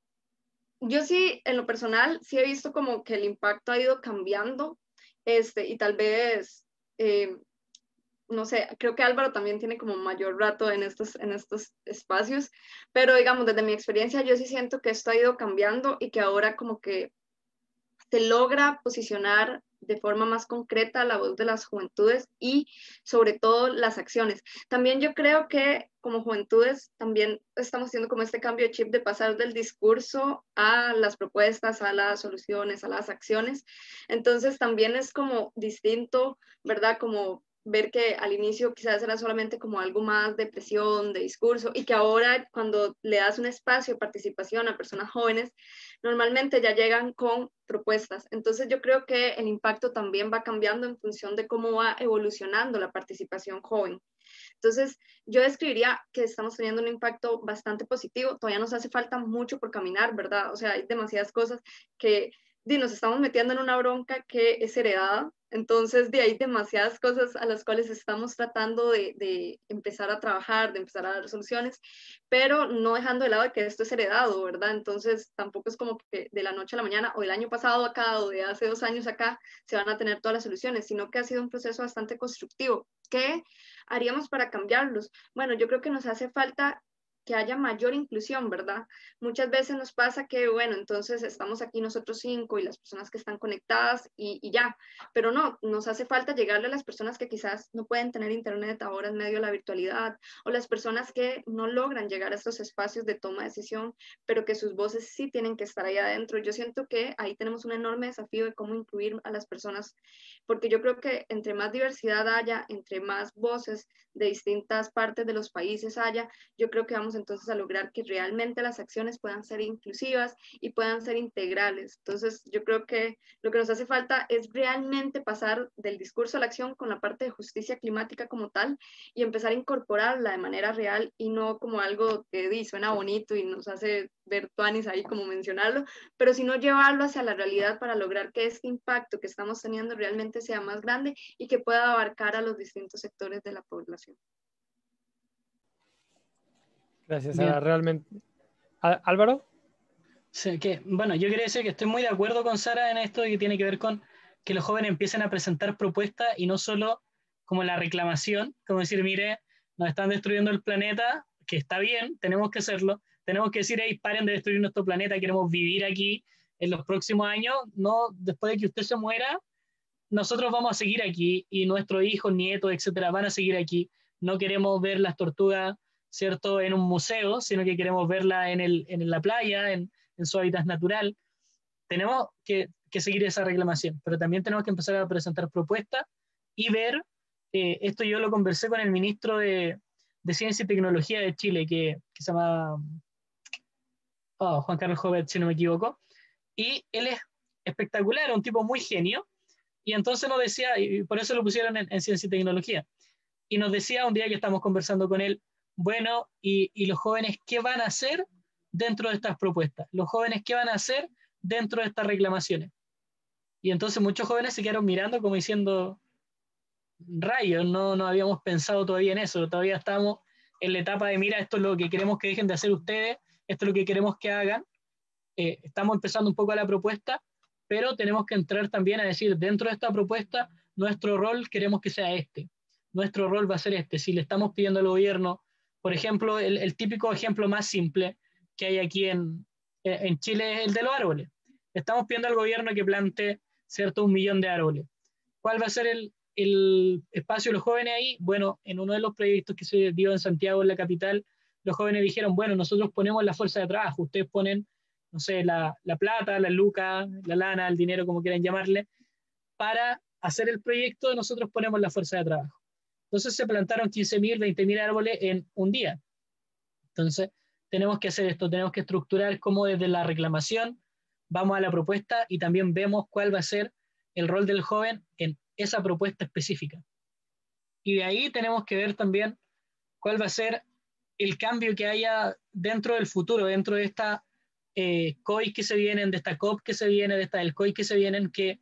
yo sí, en lo personal, sí he visto como que el impacto ha ido cambiando, y tal vez, no sé, creo que Álvaro también tiene como mayor rato en estos espacios, pero digamos, desde mi experiencia, yo sí siento que esto ha ido cambiando y que ahora como que se logra posicionar de forma más concreta la voz de las juventudes y sobre todo las acciones. También yo creo que como juventudes también estamos haciendo como este cambio de chip de pasar del discurso a las propuestas, a las soluciones, a las acciones. Entonces también es como distinto, ¿verdad? Como ver que al inicio quizás era solamente como algo más de presión, de discurso, y que ahora cuando le das un espacio de participación a personas jóvenes, normalmente ya llegan con propuestas. Entonces yo creo que el impacto también va cambiando en función de cómo va evolucionando la participación joven. Entonces, yo describiría que estamos teniendo un impacto bastante positivo. Todavía nos hace falta mucho por caminar, ¿verdad? O sea, hay demasiadas cosas que nos estamos metiendo en una bronca que es heredada. Entonces, hay demasiadas cosas a las cuales estamos tratando de empezar a trabajar, de empezar a dar soluciones, pero no dejando de lado de que esto es heredado, ¿verdad? Entonces, tampoco es como que de la noche a la mañana o del año pasado acá o de hace 2 años acá se van a tener todas las soluciones, sino que ha sido un proceso bastante constructivo. ¿Qué haríamos para cambiarlos? Bueno, yo creo que nos hace falta que haya mayor inclusión, ¿verdad? Muchas veces nos pasa que, bueno, entonces estamos aquí nosotros 5 y las personas que están conectadas y ya, pero no, nos hace falta llegarle a las personas que quizás no pueden tener internet ahora en medio de la virtualidad, o las personas que no logran llegar a estos espacios de toma de decisión, pero que sus voces sí tienen que estar ahí adentro. Yo siento que ahí tenemos un enorme desafío de cómo incluir a las personas, porque yo creo que entre más diversidad haya, entre más voces de distintas partes de los países haya, yo creo que vamos entonces a lograr que realmente las acciones puedan ser inclusivas y puedan ser integrales. Entonces, yo creo que lo que nos hace falta es realmente pasar del discurso a la acción con la parte de justicia climática como tal y empezar a incorporarla de manera real y no como algo que suena bonito y nos hace ver tuanis ahí como mencionarlo, pero sino llevarlo hacia la realidad para lograr que este impacto que estamos teniendo realmente sea más grande y que pueda abarcar a los distintos sectores de la población. Gracias, Bien. Sara. Realmente. ¿Álvaro? Sí, bueno, yo quería decir que estoy muy de acuerdo con Sara en esto que tiene que ver con que los jóvenes empiecen a presentar propuestas y no solo como la reclamación, como decir, mire, nos están destruyendo el planeta, que está bien, tenemos que hacerlo, tenemos que decir, hey, paren de destruir nuestro planeta, queremos vivir aquí en los próximos años, no después de que usted se muera, nosotros vamos a seguir aquí y nuestros hijos, nietos, etcétera, van a seguir aquí. No queremos ver las tortugas, ¿cierto?, en un museo, sino que queremos verla en la playa, en su hábitat natural. Tenemos que seguir esa reclamación, pero también tenemos que empezar a presentar propuestas y ver, esto yo lo conversé con el ministro de Ciencia y Tecnología de Chile, que se llama Juan Carlos Jovet, si no me equivoco, y él es espectacular, un tipo muy genio, y entonces nos decía, y por eso lo pusieron en Ciencia y Tecnología, y nos decía un día que estamos conversando con él, bueno, y los jóvenes, ¿qué van a hacer dentro de estas propuestas? Los jóvenes, ¿qué van a hacer dentro de estas reclamaciones? Y entonces muchos jóvenes se quedaron mirando como diciendo, rayos, no habíamos pensado todavía en eso, todavía estamos en la etapa de, mira, esto es lo que queremos que dejen de hacer ustedes, esto es lo que queremos que hagan, estamos empezando un poco a la propuesta, pero tenemos que entrar también a decir, dentro de esta propuesta, nuestro rol queremos que sea este, nuestro rol va a ser este, si le estamos pidiendo al gobierno, por ejemplo, el típico ejemplo más simple que hay aquí en Chile es el de los árboles. Estamos pidiendo al gobierno que plante, ¿cierto?, 1 millón de árboles. ¿Cuál va a ser el espacio de los jóvenes ahí? Bueno, en uno de los proyectos que se dio en Santiago, en la capital, los jóvenes dijeron, bueno, nosotros ponemos la fuerza de trabajo, ustedes ponen, no sé, la plata, la luca, la lana, el dinero, como quieran llamarle, para hacer el proyecto, nosotros ponemos la fuerza de trabajo. Entonces se plantaron 15.000, 20.000 árboles en un día. Entonces tenemos que hacer esto, tenemos que estructurar cómo desde la reclamación vamos a la propuesta y también vemos cuál va a ser el rol del joven en esa propuesta específica. Y de ahí tenemos que ver también cuál va a ser el cambio que haya dentro del futuro, dentro de esta COI que se vienen, de esta COP que se viene, de esta del COI que se vienen, que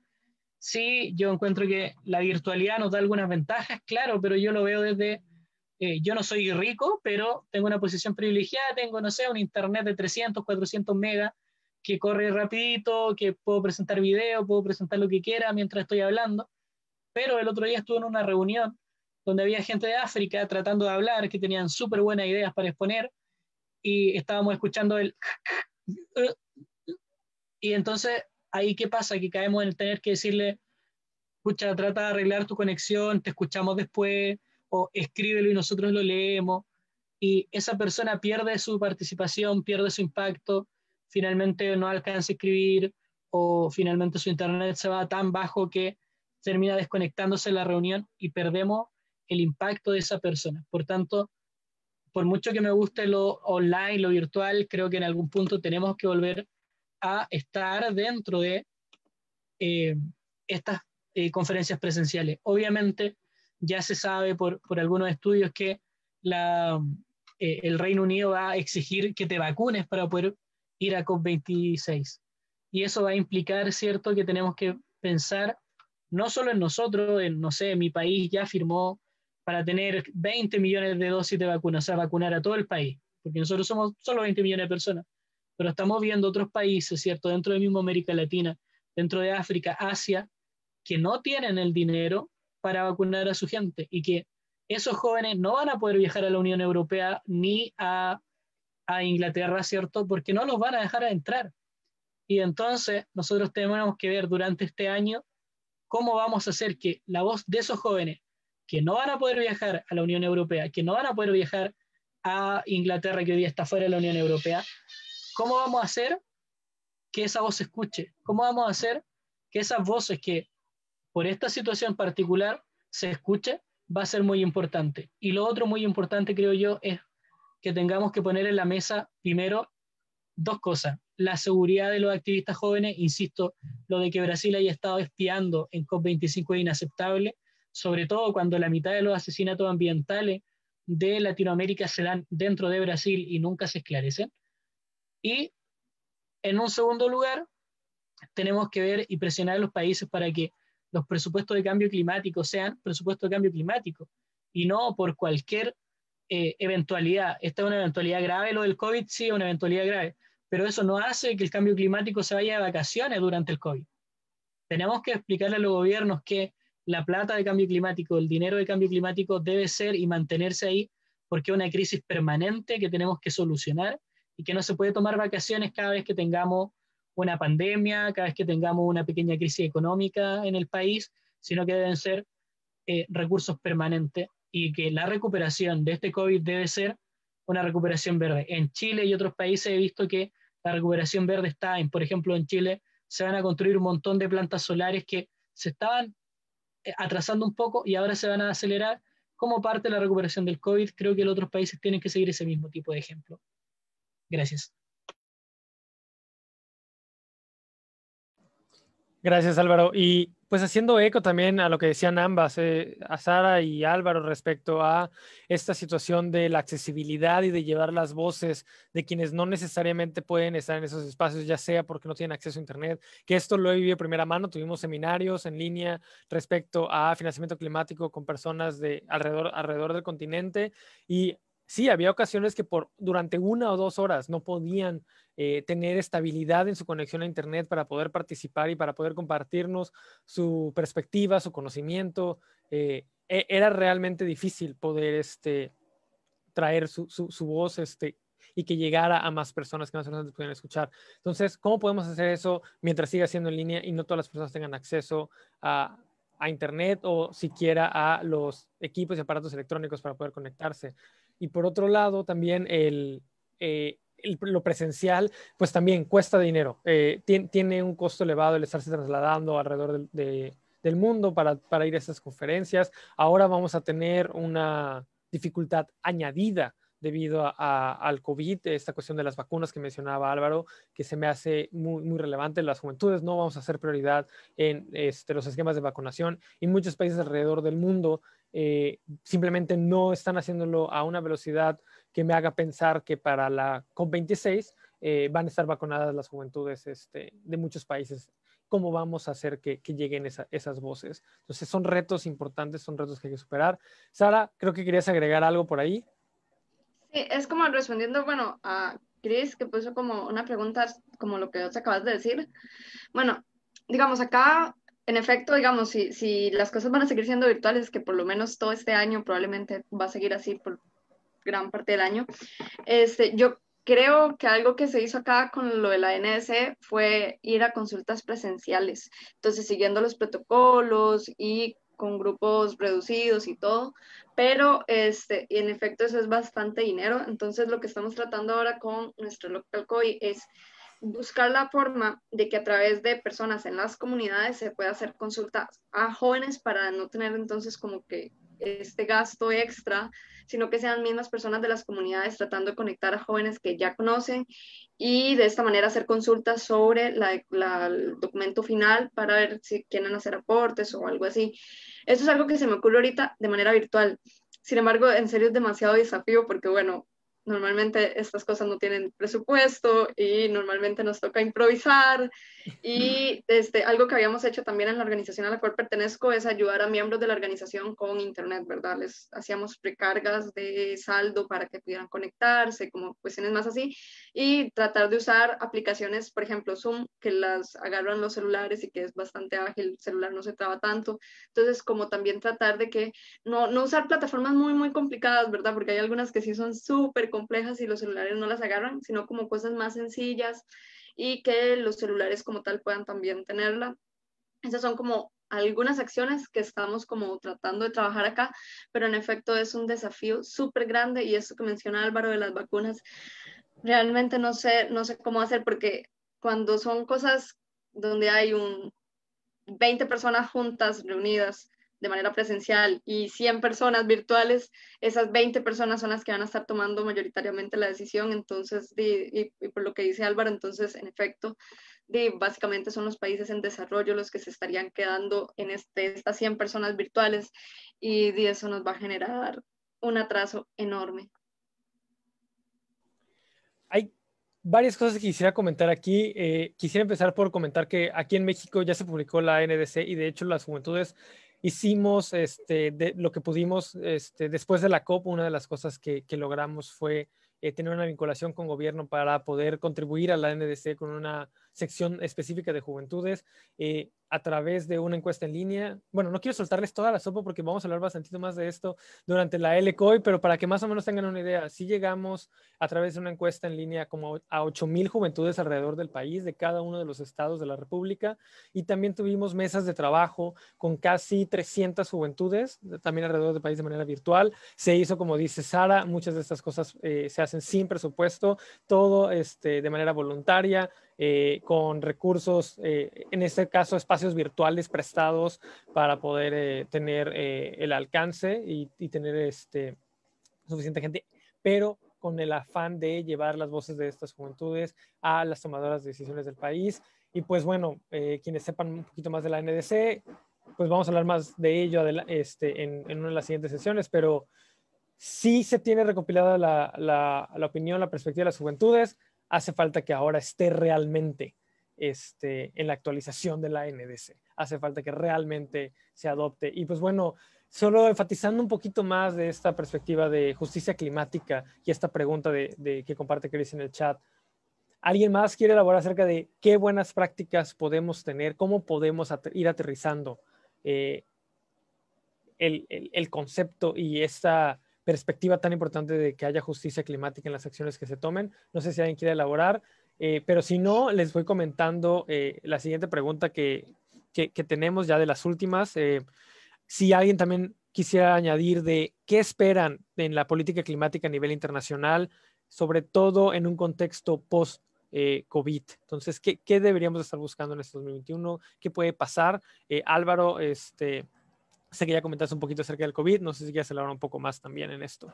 sí, yo encuentro que la virtualidad nos da algunas ventajas, claro, pero yo lo veo desde, yo no soy rico, pero tengo una posición privilegiada, tengo, no sé, un internet de 300, 400 megas, que corre rapidito, que puedo presentar video, puedo presentar lo que quiera mientras estoy hablando, pero el otro día estuve en una reunión donde había gente de África tratando de hablar, que tenían súper buenas ideas para exponer, y estábamos escuchando el... Y entonces, ahí ¿qué pasa? Que caemos en el tener que decirle, escucha, trata de arreglar tu conexión, te escuchamos después, o escríbelo y nosotros lo leemos, y esa persona pierde su participación, pierde su impacto, finalmente no alcanza a escribir, o finalmente su internet se va tan bajo que termina desconectándose de la reunión y perdemos el impacto de esa persona. Por tanto, por mucho que me guste lo online, lo virtual, creo que en algún punto tenemos que volver a estar dentro de estas conferencias presenciales. Obviamente, ya se sabe por algunos estudios que el Reino Unido va a exigir que te vacunes para poder ir a COP26. Y eso va a implicar, ¿cierto?, que tenemos que pensar no solo en nosotros, no sé, mi país ya firmó para tener 20 millones de dosis de vacunas, o sea, vacunar a todo el país, porque nosotros somos solo 20 millones de personas, pero estamos viendo otros países, ¿cierto?, dentro de mismo América Latina, dentro de África, Asia, que no tienen el dinero para vacunar a su gente y que esos jóvenes no van a poder viajar a la Unión Europea ni a Inglaterra, ¿cierto?, porque no los van a dejar entrar. Y entonces nosotros tenemos que ver durante este año cómo vamos a hacer que la voz de esos jóvenes que no van a poder viajar a la Unión Europea, que no van a poder viajar a Inglaterra, que hoy día está fuera de la Unión Europea, ¿cómo vamos a hacer que esa voz se escuche? ¿Cómo vamos a hacer que esas voces que por esta situación particular se escuche? Va a ser muy importante. Y lo otro muy importante, creo yo, es que tengamos que poner en la mesa primero dos cosas. La seguridad de los activistas jóvenes, insisto, lo de que Brasil haya estado espiando en COP25 es inaceptable, sobre todo cuando la mitad de los asesinatos ambientales de Latinoamérica se dan dentro de Brasil y nunca se esclarecen. Y en un segundo lugar, tenemos que ver y presionar a los países para que los presupuestos de cambio climático sean presupuestos de cambio climático y no por cualquier eventualidad. Esta es una eventualidad grave, lo del COVID sí es una eventualidad grave, pero eso no hace que el cambio climático se vaya de vacaciones durante el COVID. Tenemos que explicarle a los gobiernos que la plata de cambio climático, el dinero de cambio climático debe ser y mantenerse ahí porque es una crisis permanente que tenemos que solucionar y que no se puede tomar vacaciones cada vez que tengamos una pandemia, cada vez que tengamos una pequeña crisis económica en el país, sino que deben ser recursos permanentes y que la recuperación de este COVID debe ser una recuperación verde. En Chile y otros países he visto que la recuperación verde está por ejemplo, en Chile se van a construir un montón de plantas solares que se estaban atrasando un poco y ahora se van a acelerar como parte de la recuperación del COVID. Creo que los otros países tienen que seguir ese mismo tipo de ejemplo. Gracias. Gracias, Álvaro. Y pues haciendo eco también a lo que decían ambas, a Sara y Álvaro, respecto a esta situación de la accesibilidad y de llevar las voces de quienes no necesariamente pueden estar en esos espacios, ya sea porque no tienen acceso a Internet, que esto lo he vivido de primera mano. Tuvimos seminarios en línea respecto a financiamiento climático con personas de alrededor del continente y sí, había ocasiones que durante 1 o 2 horas no podían tener estabilidad en su conexión a Internet para poder participar y para poder compartirnos su perspectiva, su conocimiento. Era realmente difícil poder traer su voz y que llegara a más personas, que más personas pudieran escuchar. Entonces, ¿cómo podemos hacer eso mientras siga siendo en línea y no todas las personas tengan acceso a Internet o siquiera a los equipos y aparatos electrónicos para poder conectarse? Y por otro lado, también lo presencial, pues también cuesta dinero. Tiene un costo elevado el estarse trasladando alrededor del mundo para ir a estas conferencias. Ahora vamos a tener una dificultad añadida debido al COVID, esta cuestión de las vacunas que mencionaba Álvaro, que se me hace muy, muy relevante. Las juventudes no vamos a hacer prioridad en los esquemas de vacunación y muchos países alrededor del mundo simplemente no están haciéndolo a una velocidad que me haga pensar que para la COP26 van a estar vacunadas las juventudes de muchos países. ¿Cómo vamos a hacer que lleguen esas voces? Entonces son retos importantes, son retos que hay que superar. Sara, creo que querías agregar algo por ahí. Sí, es como respondiendo, bueno, a Chris, que puso como una pregunta, como lo que vos acabas de decir. Bueno, digamos, acá, en efecto, digamos, si las cosas van a seguir siendo virtuales, que por lo menos todo este año probablemente va a seguir así por gran parte del año, yo creo que algo que se hizo acá con lo de la NS fue ir a consultas presenciales, entonces siguiendo los protocolos y con grupos reducidos y todo, pero en efecto eso es bastante dinero, entonces lo que estamos tratando ahora con nuestro local COI es buscar la forma de que a través de personas en las comunidades se pueda hacer consultas a jóvenes para no tener entonces como que este gasto extra, sino que sean mismas personas de las comunidades tratando de conectar a jóvenes que ya conocen y de esta manera hacer consultas sobre el documento final para ver si quieren hacer aportes o algo así. Esto es algo que se me ocurre ahorita de manera virtual. Sin embargo, en serio es demasiado desafío porque, bueno, normalmente estas cosas no tienen presupuesto y normalmente nos toca improvisar. Y algo que habíamos hecho también en la organización a la cual pertenezco es ayudar a miembros de la organización con internet, ¿verdad? Les hacíamos precargas de saldo para que pudieran conectarse, como cuestiones más así, y tratar de usar aplicaciones, por ejemplo, Zoom, que las agarran los celulares y que es bastante ágil, el celular no se traba tanto. Entonces, como también tratar de que no usar plataformas muy, muy complicadas, ¿verdad? Porque hay algunas que sí son súper complejas y los celulares no las agarran, sino como cosas más sencillas y que los celulares como tal puedan también tenerla. Esas son como algunas acciones que estamos como tratando de trabajar acá, pero en efecto es un desafío súper grande y esto que menciona Álvaro de las vacunas, realmente no sé cómo hacer porque cuando son cosas donde hay 20 personas juntas, reunidas de manera presencial y 100 personas virtuales, esas 20 personas son las que van a estar tomando mayoritariamente la decisión. Entonces, y por lo que dice Álvaro, entonces, en efecto, básicamente son los países en desarrollo los que se estarían quedando en estas 100 personas virtuales y eso nos va a generar un atraso enorme. Hay varias cosas que quisiera comentar aquí. Quisiera empezar por comentar que aquí en México ya se publicó la NDC y de hecho las juventudes hicimos lo que pudimos después de la COP. Una de las cosas que logramos fue tener una vinculación con gobierno para poder contribuir a la NDC con una sección específica de juventudes a través de una encuesta en línea. Bueno, no quiero soltarles toda la sopa porque vamos a hablar bastante más de esto durante la LCOI, pero para que más o menos tengan una idea, sí llegamos a través de una encuesta en línea como a 8,000 juventudes alrededor del país, de cada uno de los estados de la República, y también tuvimos mesas de trabajo con casi 300 juventudes, también alrededor del país de manera virtual. Se hizo, como dice Sara, muchas de estas cosas se hacen sin presupuesto, todo de manera voluntaria, con recursos, en este caso espacios virtuales prestados para poder tener el alcance y tener suficiente gente, pero con el afán de llevar las voces de estas juventudes a las tomadoras de decisiones del país. Y pues bueno, quienes sepan un poquito más de la NDC, pues vamos a hablar más de ello en una de las siguientes sesiones, pero sí se tiene recopilada la opinión, la perspectiva de las juventudes. Hace falta que ahora esté realmente en la actualización de la NDC. Hace falta que realmente se adopte. Y pues bueno, solo enfatizando un poquito más de esta perspectiva de justicia climática y esta pregunta que comparte Chris en el chat. ¿Alguien más quiere elaborar acerca de qué buenas prácticas podemos tener? ¿Cómo podemos ir aterrizando el concepto y esta perspectiva tan importante de que haya justicia climática en las acciones que se tomen? No sé si alguien quiere elaborar, pero si no, les voy comentando la siguiente pregunta que tenemos ya de las últimas. Si alguien también quisiera añadir de qué esperan en la política climática a nivel internacional, sobre todo en un contexto post-COVID. Entonces, ¿qué deberíamos estar buscando en este 2021? ¿Qué puede pasar? Álvaro, sé que ya comentaste un poquito acerca del COVID, no sé si quieres hablar un poco más también en esto.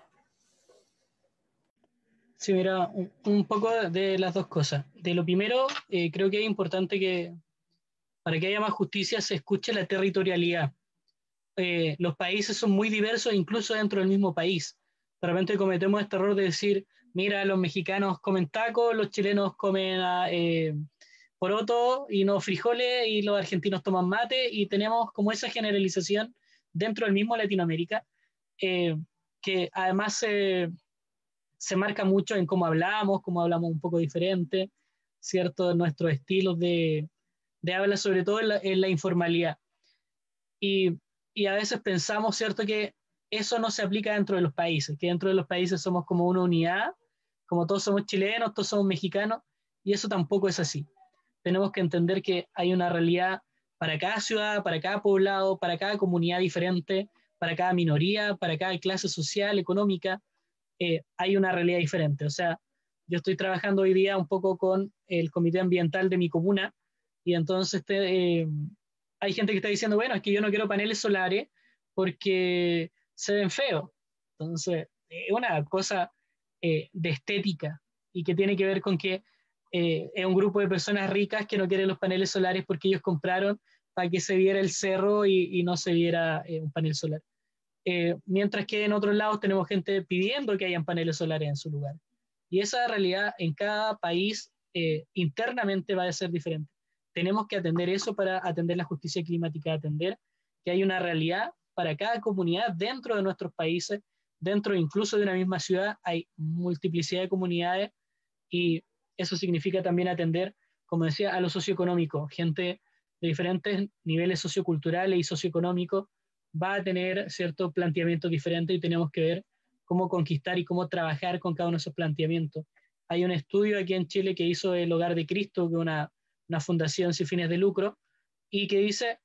Sí, mira, un poco de las dos cosas. De lo primero, creo que es importante que para que haya más justicia se escuche la territorialidad. Los países son muy diversos, incluso dentro del mismo país. De repente cometemos este error de decir, mira, los mexicanos comen tacos, los chilenos comen poroto y no frijoles, y los argentinos toman mate, y tenemos como esa generalización dentro del mismo Latinoamérica, que además se marca mucho en cómo hablamos un poco diferente, ¿cierto? Nuestros estilos de habla, sobre todo en la informalidad. Y a veces pensamos, ¿cierto?, que eso no se aplica dentro de los países, que dentro de los países somos como una unidad, como todos somos chilenos, todos somos mexicanos, y eso tampoco es así. Tenemos que entender que hay una realidad para cada ciudad, para cada poblado, para cada comunidad diferente, para cada minoría, para cada clase social, económica, hay una realidad diferente. O sea, yo estoy trabajando hoy día un poco con el comité ambiental de mi comuna, y entonces hay gente que está diciendo, bueno, es que yo no quiero paneles solares porque se ven feos. Entonces, es una cosa de estética, y que tiene que ver con que es un grupo de personas ricas que no quieren los paneles solares porque ellos compraron para que se viera el cerro y no se viera un panel solar. mientras que en otros lados tenemos gente pidiendo que hayan paneles solares en su lugar. Y esa realidad en cada país internamente va a ser diferente. Tenemos que atender eso para atender la justicia climática, atender que hay una realidad para cada comunidad dentro de nuestros países, dentro incluso de una misma ciudad, hay multiplicidad de comunidades y eso significa también atender, como decía, a lo socioeconómico. Gente de diferentes niveles socioculturales y socioeconómicos va a tener ciertos planteamientos diferentes y tenemos que ver cómo conquistar y cómo trabajar con cada uno de esos planteamientos. Hay un estudio aquí en Chile que hizo el Hogar de Cristo, que es una fundación sin fines de lucro, y que dice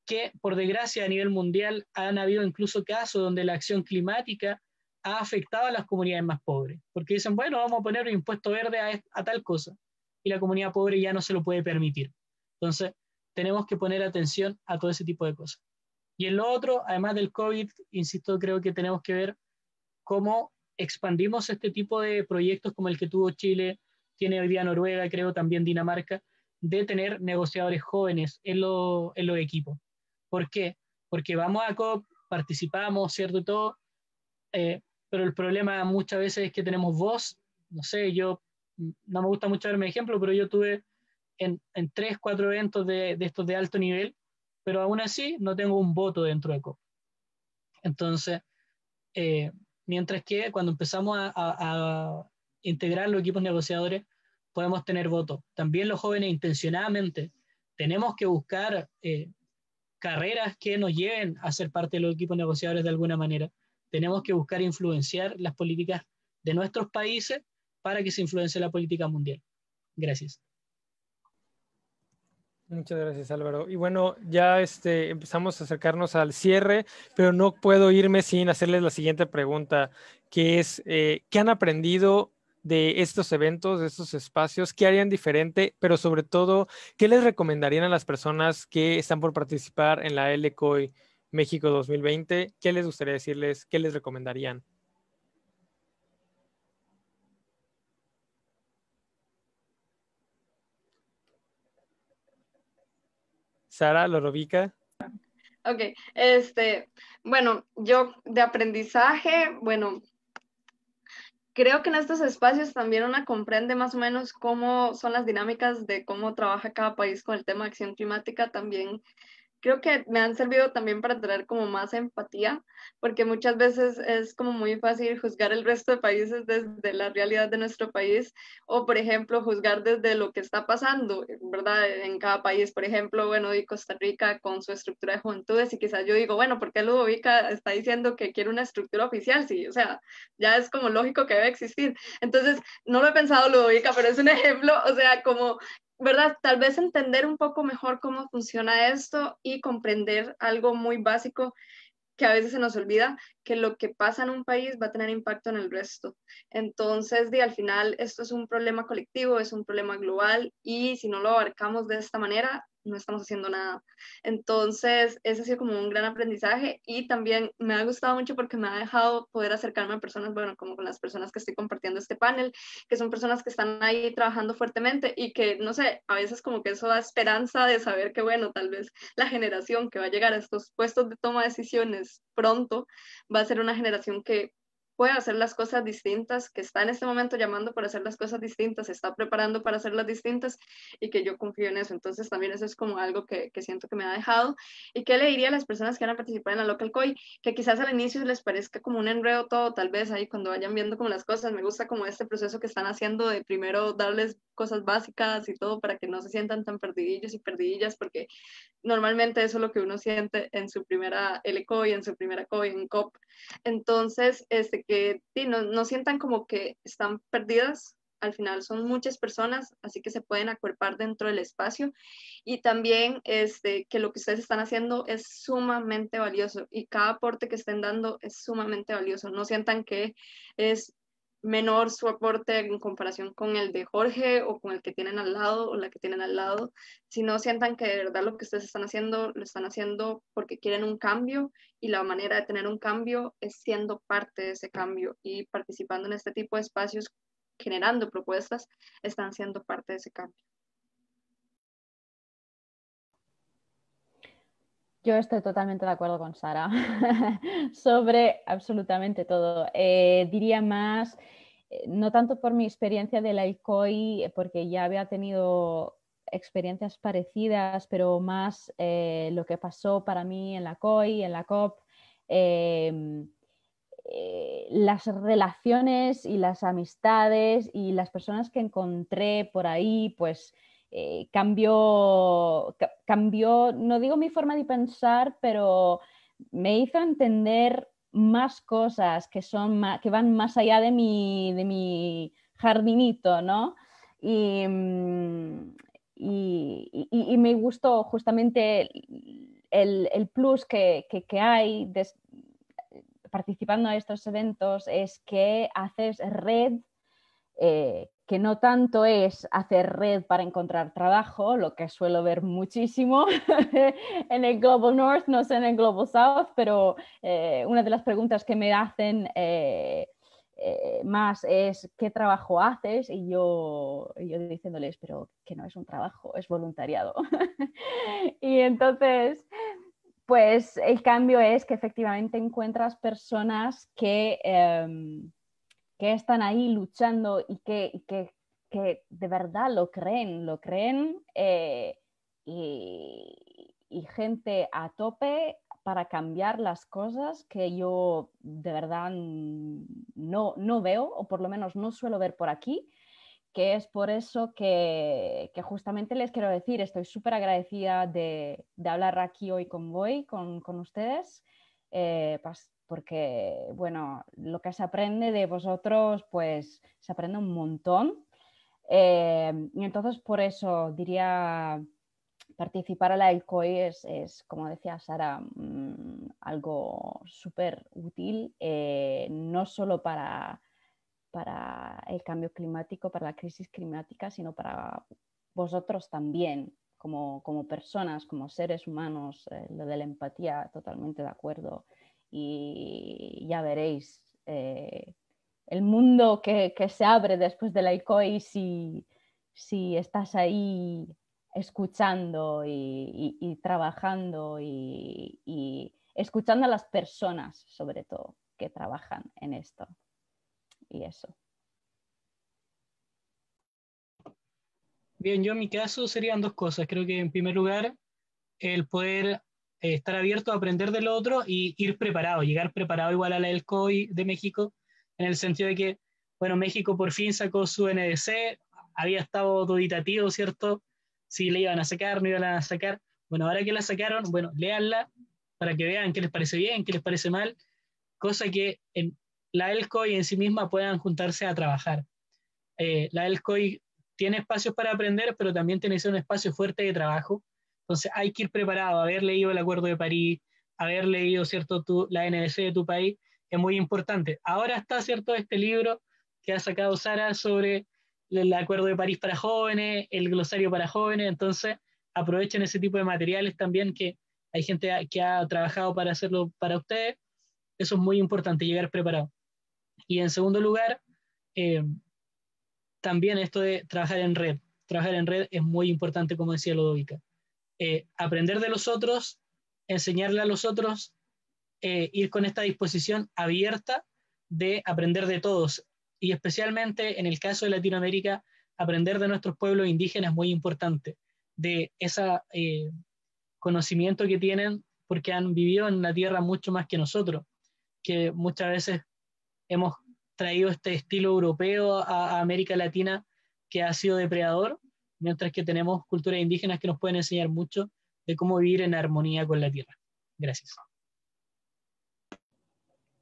que, por desgracia, a nivel mundial han habido incluso casos donde la acción climática ha afectado a las comunidades más pobres, porque dicen, bueno, vamos a poner un impuesto verde a tal cosa, y la comunidad pobre ya no se lo puede permitir. Entonces, tenemos que poner atención a todo ese tipo de cosas. Y en lo otro, además del COVID, insisto, creo que tenemos que ver cómo expandimos este tipo de proyectos como el que tuvo Chile, tiene hoy día Noruega, creo también Dinamarca, de tener negociadores jóvenes en los equipos. ¿Por qué? Porque vamos a COP, participamos, ¿cierto? Y todo, pero el problema muchas veces es que tenemos voz, no sé, yo no me gusta mucho darme ejemplo, pero yo tuve en 3, 4 eventos de estos de alto nivel, pero aún así no tengo un voto dentro de COP. Entonces, mientras que cuando empezamos a integrar los equipos negociadores, podemos tener voto. También los jóvenes intencionadamente tenemos que buscar carreras que nos lleven a ser parte de los equipos negociadores de alguna manera. Tenemos que buscar influenciar las políticas de nuestros países para que se influencie la política mundial. Gracias. Muchas gracias, Álvaro. Y bueno, ya empezamos a acercarnos al cierre, pero no puedo irme sin hacerles la siguiente pregunta, que es, ¿qué han aprendido de estos eventos, de estos espacios? ¿Qué harían diferente? Pero sobre todo, ¿qué les recomendarían a las personas que están por participar en la LCOI México 2020? ¿Qué les gustaría decirles? ¿Qué les recomendarían? Sara, Lorovica. Ok, bueno, yo de aprendizaje, bueno, creo que en estos espacios también una comprende más o menos cómo son las dinámicas de cómo trabaja cada país con el tema de acción climática. También creo que me han servido también para tener como más empatía, porque muchas veces es como muy fácil juzgar el resto de países desde la realidad de nuestro país, o por ejemplo juzgar desde lo que está pasando, ¿verdad? En cada país, por ejemplo, bueno, y Costa Rica con su estructura de juventudes, y quizás yo digo, bueno, ¿por qué Ludovica está diciendo que quiere una estructura oficial? Sí, o sea, ya es como lógico que debe existir. Entonces, no lo he pensado, Ludovica, pero es un ejemplo, o sea, como ¿verdad? Tal vez entender un poco mejor cómo funciona esto y comprender algo muy básico que a veces se nos olvida, que lo que pasa en un país va a tener impacto en el resto. Entonces, al final, esto es un problema colectivo, es un problema global y si no lo abarcamos de esta manera, no estamos haciendo nada. Entonces, ese ha sido como un gran aprendizaje y también me ha gustado mucho porque me ha dejado poder acercarme a personas, bueno, como con las personas que estoy compartiendo este panel, que son personas que están ahí trabajando fuertemente y que, no sé, a veces como que eso da esperanza de saber que, bueno, tal vez la generación que va a llegar a estos puestos de toma de decisiones pronto va a ser una generación que puede hacer las cosas distintas, que está en este momento llamando para hacer las cosas distintas, se está preparando para hacerlas distintas y que yo confío en eso. Entonces también eso es como algo que siento que me ha dejado. ¿Y qué le diría a las personas que van a participar en la Local COI? Que quizás al inicio les parezca como un enredo todo, tal vez ahí cuando vayan viendo como las cosas, me gusta como este proceso que están haciendo de primero darles cosas básicas y todo para que no se sientan tan perdidillos y perdidillas, porque normalmente eso es lo que uno siente en su primera LCOI, en su primera COI, en COP. Entonces, que no sientan como que están perdidas, al final son muchas personas, así que se pueden acuerpar dentro del espacio y también que lo que ustedes están haciendo es sumamente valioso y cada aporte que estén dando es sumamente valioso. No sientan que es menor su aporte en comparación con el de Jorge o con el que tienen al lado o la que tienen al lado, sino sientan que de verdad lo que ustedes están haciendo lo están haciendo porque quieren un cambio y la manera de tener un cambio es siendo parte de ese cambio y participando en este tipo de espacios, generando propuestas, están siendo parte de ese cambio. Yo estoy totalmente de acuerdo con Sara sobre absolutamente todo. Diría más, no tanto por mi experiencia de la ICOI, porque ya había tenido experiencias parecidas, pero más lo que pasó para mí en la COI, en la COP. Eh, las relaciones y las amistades y las personas que encontré por ahí, pues cambió, no digo mi forma de pensar, pero me hizo entender más cosas que van más allá de mi jardinito, ¿no? Y, y me gustó justamente el plus que hay participando en estos eventos es que haces red, que no tanto es hacer red para encontrar trabajo, lo que suelo ver muchísimo en el Global North, no sé en el Global South, pero una de las preguntas que me hacen más es ¿qué trabajo haces? Y yo diciéndoles, pero que no es un trabajo, es voluntariado. Y entonces pues el cambio es que efectivamente encuentras personas que están ahí luchando y que de verdad lo creen y gente a tope para cambiar las cosas que yo de verdad no veo, o por lo menos no suelo ver por aquí, que es por eso que justamente les quiero decir, estoy súper agradecida de hablar aquí hoy con Boy, con ustedes, porque, bueno, lo que se aprende de vosotros, pues se aprende un montón. Y entonces por eso diría, participar a la ELCOI es, como decía Sara, algo súper útil, no solo para el cambio climático, para la crisis climática, sino para vosotros también, como personas, como seres humanos, lo de la empatía, totalmente de acuerdo. Y ya veréis el mundo que se abre después de la ICOI si estás ahí escuchando y trabajando y escuchando a las personas, sobre todo, que trabajan en esto. Y eso. Bien, yo en mi caso serían dos cosas. Creo que en primer lugar, el poder estar abierto a aprender del otro y ir preparado, llegar preparado igual a la del COI de México, en el sentido de que, bueno, México por fin sacó su NDC, había estado duditativo, ¿cierto? Si le iban a sacar, no iban a sacar. Bueno, ahora que la sacaron, bueno, léanla para que vean qué les parece bien, qué les parece mal, cosa que en la ELCOI en sí misma puedan juntarse a trabajar. La ELCOI tiene espacios para aprender, pero también tiene que ser un espacio fuerte de trabajo. Entonces hay que ir preparado, haber leído el Acuerdo de París, haber leído, ¿cierto?, la NDC de tu país, es muy importante. Ahora está, ¿cierto?, este libro que ha sacado Sara sobre el Acuerdo de París para jóvenes, el glosario para jóvenes, entonces aprovechen ese tipo de materiales también que hay gente que ha trabajado para hacerlo para ustedes. Eso es muy importante, llegar preparado. Y en segundo lugar, eh, también esto de trabajar en red. Trabajar en red es muy importante, como decía Lodovica. Aprender de los otros, enseñarle a los otros, ir con esta disposición abierta de aprender de todos. Y especialmente en el caso de Latinoamérica, aprender de nuestros pueblos indígenas es muy importante, de ese conocimiento que tienen porque han vivido en la tierra mucho más que nosotros, que muchas veces hemos traído este estilo europeo a América Latina que ha sido depredador, mientras que tenemos culturas indígenas que nos pueden enseñar mucho de cómo vivir en armonía con la tierra. Gracias.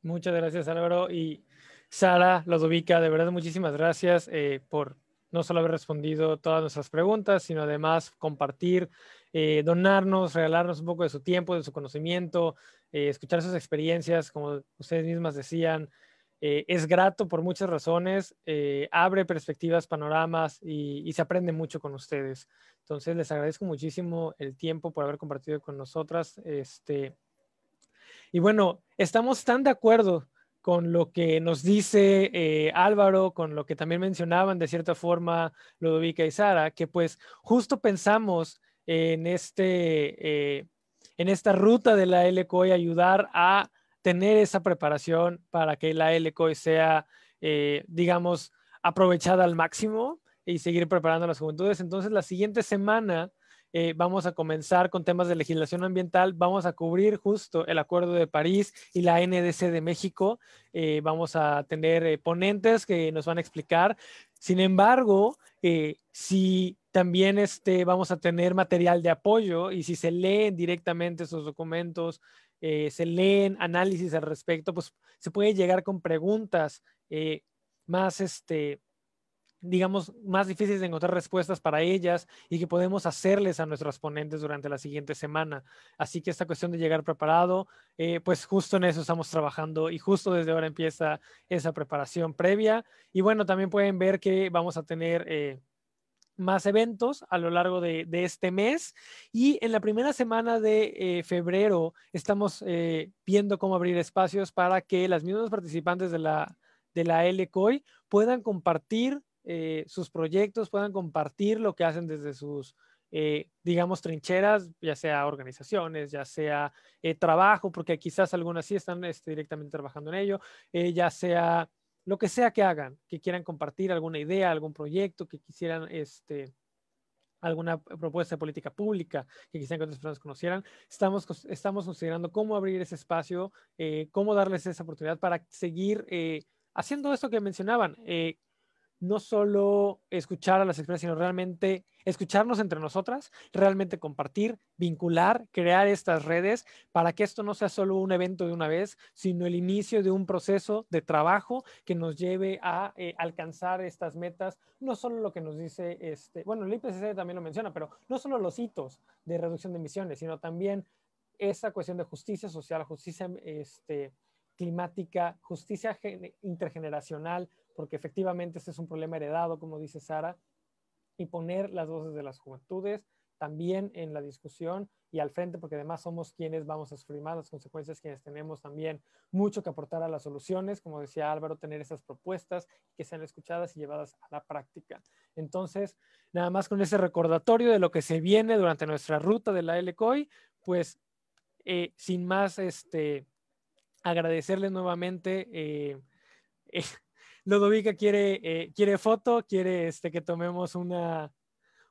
Muchas gracias, Álvaro. Y Sara Lodovica, de verdad, muchísimas gracias por no solo haber respondido todas nuestras preguntas, sino además compartir, donarnos, regalarnos un poco de su tiempo, de su conocimiento, escuchar sus experiencias, como ustedes mismas decían. Es grato por muchas razones, abre perspectivas, panoramas y se aprende mucho con ustedes. Entonces, les agradezco muchísimo el tiempo por haber compartido con nosotras. Y bueno, estamos tan de acuerdo con lo que nos dice Álvaro, con lo que también mencionaban de cierta forma Ludovica y Sara, que pues justo pensamos en esta ruta de la LCOI ayudar a tener esa preparación para que la LCOI sea, digamos, aprovechada al máximo y seguir preparando a las juventudes. Entonces, la siguiente semana vamos a comenzar con temas de legislación ambiental. Vamos a cubrir justo el Acuerdo de París y la NDC de México. Vamos a tener ponentes que nos van a explicar. Sin embargo, si también vamos a tener material de apoyo y si se leen directamente esos documentos, se leen análisis al respecto, pues se puede llegar con preguntas más, digamos, más difíciles de encontrar respuestas para ellas y que podemos hacerles a nuestros ponentes durante la siguiente semana. Así que esta cuestión de llegar preparado, pues justo en eso estamos trabajando y justo desde ahora empieza esa preparación previa. Y bueno, también pueden ver que vamos a tener más eventos a lo largo de este mes, y en la primera semana de febrero estamos viendo cómo abrir espacios para que las mismas participantes de la LCOI puedan compartir sus proyectos, puedan compartir lo que hacen desde sus, digamos, trincheras, ya sea organizaciones, ya sea trabajo, porque quizás algunas sí están directamente trabajando en ello, ya sea lo que sea que hagan, que quieran compartir alguna idea, algún proyecto, que quisieran alguna propuesta de política pública que quisieran que otras personas conocieran. Estamos considerando cómo abrir ese espacio, cómo darles esa oportunidad para seguir haciendo esto que mencionaban, no solo escuchar a las experiencias, sino realmente escucharnos entre nosotras, realmente compartir, vincular, crear estas redes para que esto no sea solo un evento de una vez, sino el inicio de un proceso de trabajo que nos lleve a alcanzar estas metas, no solo lo que nos dice, bueno, el IPCC también lo menciona, pero no solo los hitos de reducción de emisiones, sino también esa cuestión de justicia social, justicia climática, justicia intergeneracional, porque efectivamente este es un problema heredado, como dice Sara, y poner las voces de las juventudes también en la discusión y al frente, porque además somos quienes vamos a sufrir más las consecuencias, quienes tenemos también mucho que aportar a las soluciones, como decía Álvaro, tener esas propuestas que sean escuchadas y llevadas a la práctica. Entonces, nada más con ese recordatorio de lo que se viene durante nuestra ruta de la LCOI, pues sin más, agradecerles nuevamente. Lodovica quiere foto, quiere que tomemos una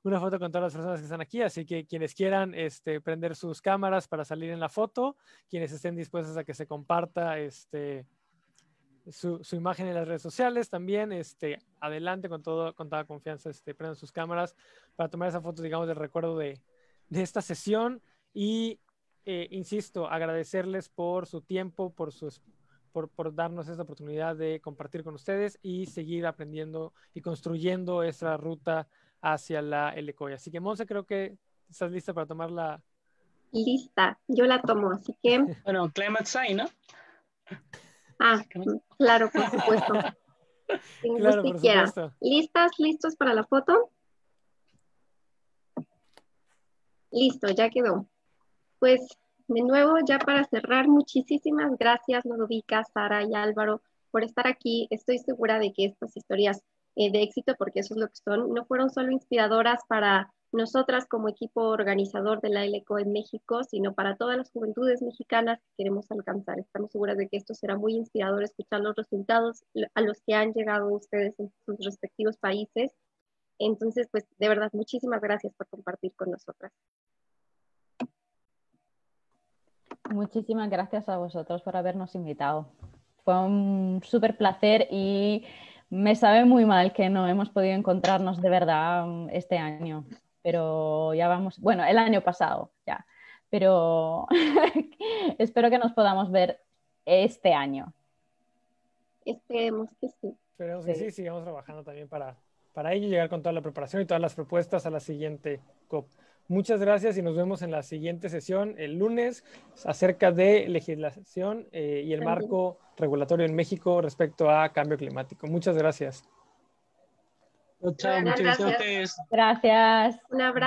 foto con todas las personas que están aquí, así que quienes quieran prender sus cámaras para salir en la foto, quienes estén dispuestos a que se comparta su imagen en las redes sociales también, adelante con toda confianza, prendan sus cámaras para tomar esa foto, digamos, del recuerdo de esta sesión y, insisto, agradecerles por su tiempo, por darnos esta oportunidad de compartir con ustedes y seguir aprendiendo y construyendo esta ruta hacia la LCOI. Así que, Monse, creo que estás lista para tomar la... Lista, yo la tomo, así que... Bueno, Climate Sign, ¿no? Ah, claro, por supuesto. Claro, por supuesto. ¿Listas? ¿Listos para la foto? Listo, ya quedó. Pues, de nuevo, ya para cerrar, muchísimas gracias, Lodovica, Sara y Álvaro, por estar aquí. Estoy segura de que estas historias de éxito, porque eso es lo que son, no fueron solo inspiradoras para nosotras como equipo organizador de la LCOI en México, sino para todas las juventudes mexicanas que queremos alcanzar. Estamos seguras de que esto será muy inspirador escuchar los resultados a los que han llegado ustedes en sus respectivos países. Entonces, pues, de verdad, muchísimas gracias por compartir con nosotras. Muchísimas gracias a vosotros por habernos invitado. Fue un súper placer y me sabe muy mal que no hemos podido encontrarnos de verdad este año, pero ya vamos, bueno, el año pasado ya, pero espero que nos podamos ver este año. Esperemos que sí. Esperemos que sí, sigamos trabajando también para ello, llegar con toda la preparación y todas las propuestas a la siguiente COP. Muchas gracias y nos vemos en la siguiente sesión el lunes acerca de legislación y el marco regulatorio en México respecto a cambio climático. Muchas gracias. Chao, muchas gracias a ustedes. Gracias. Un abrazo.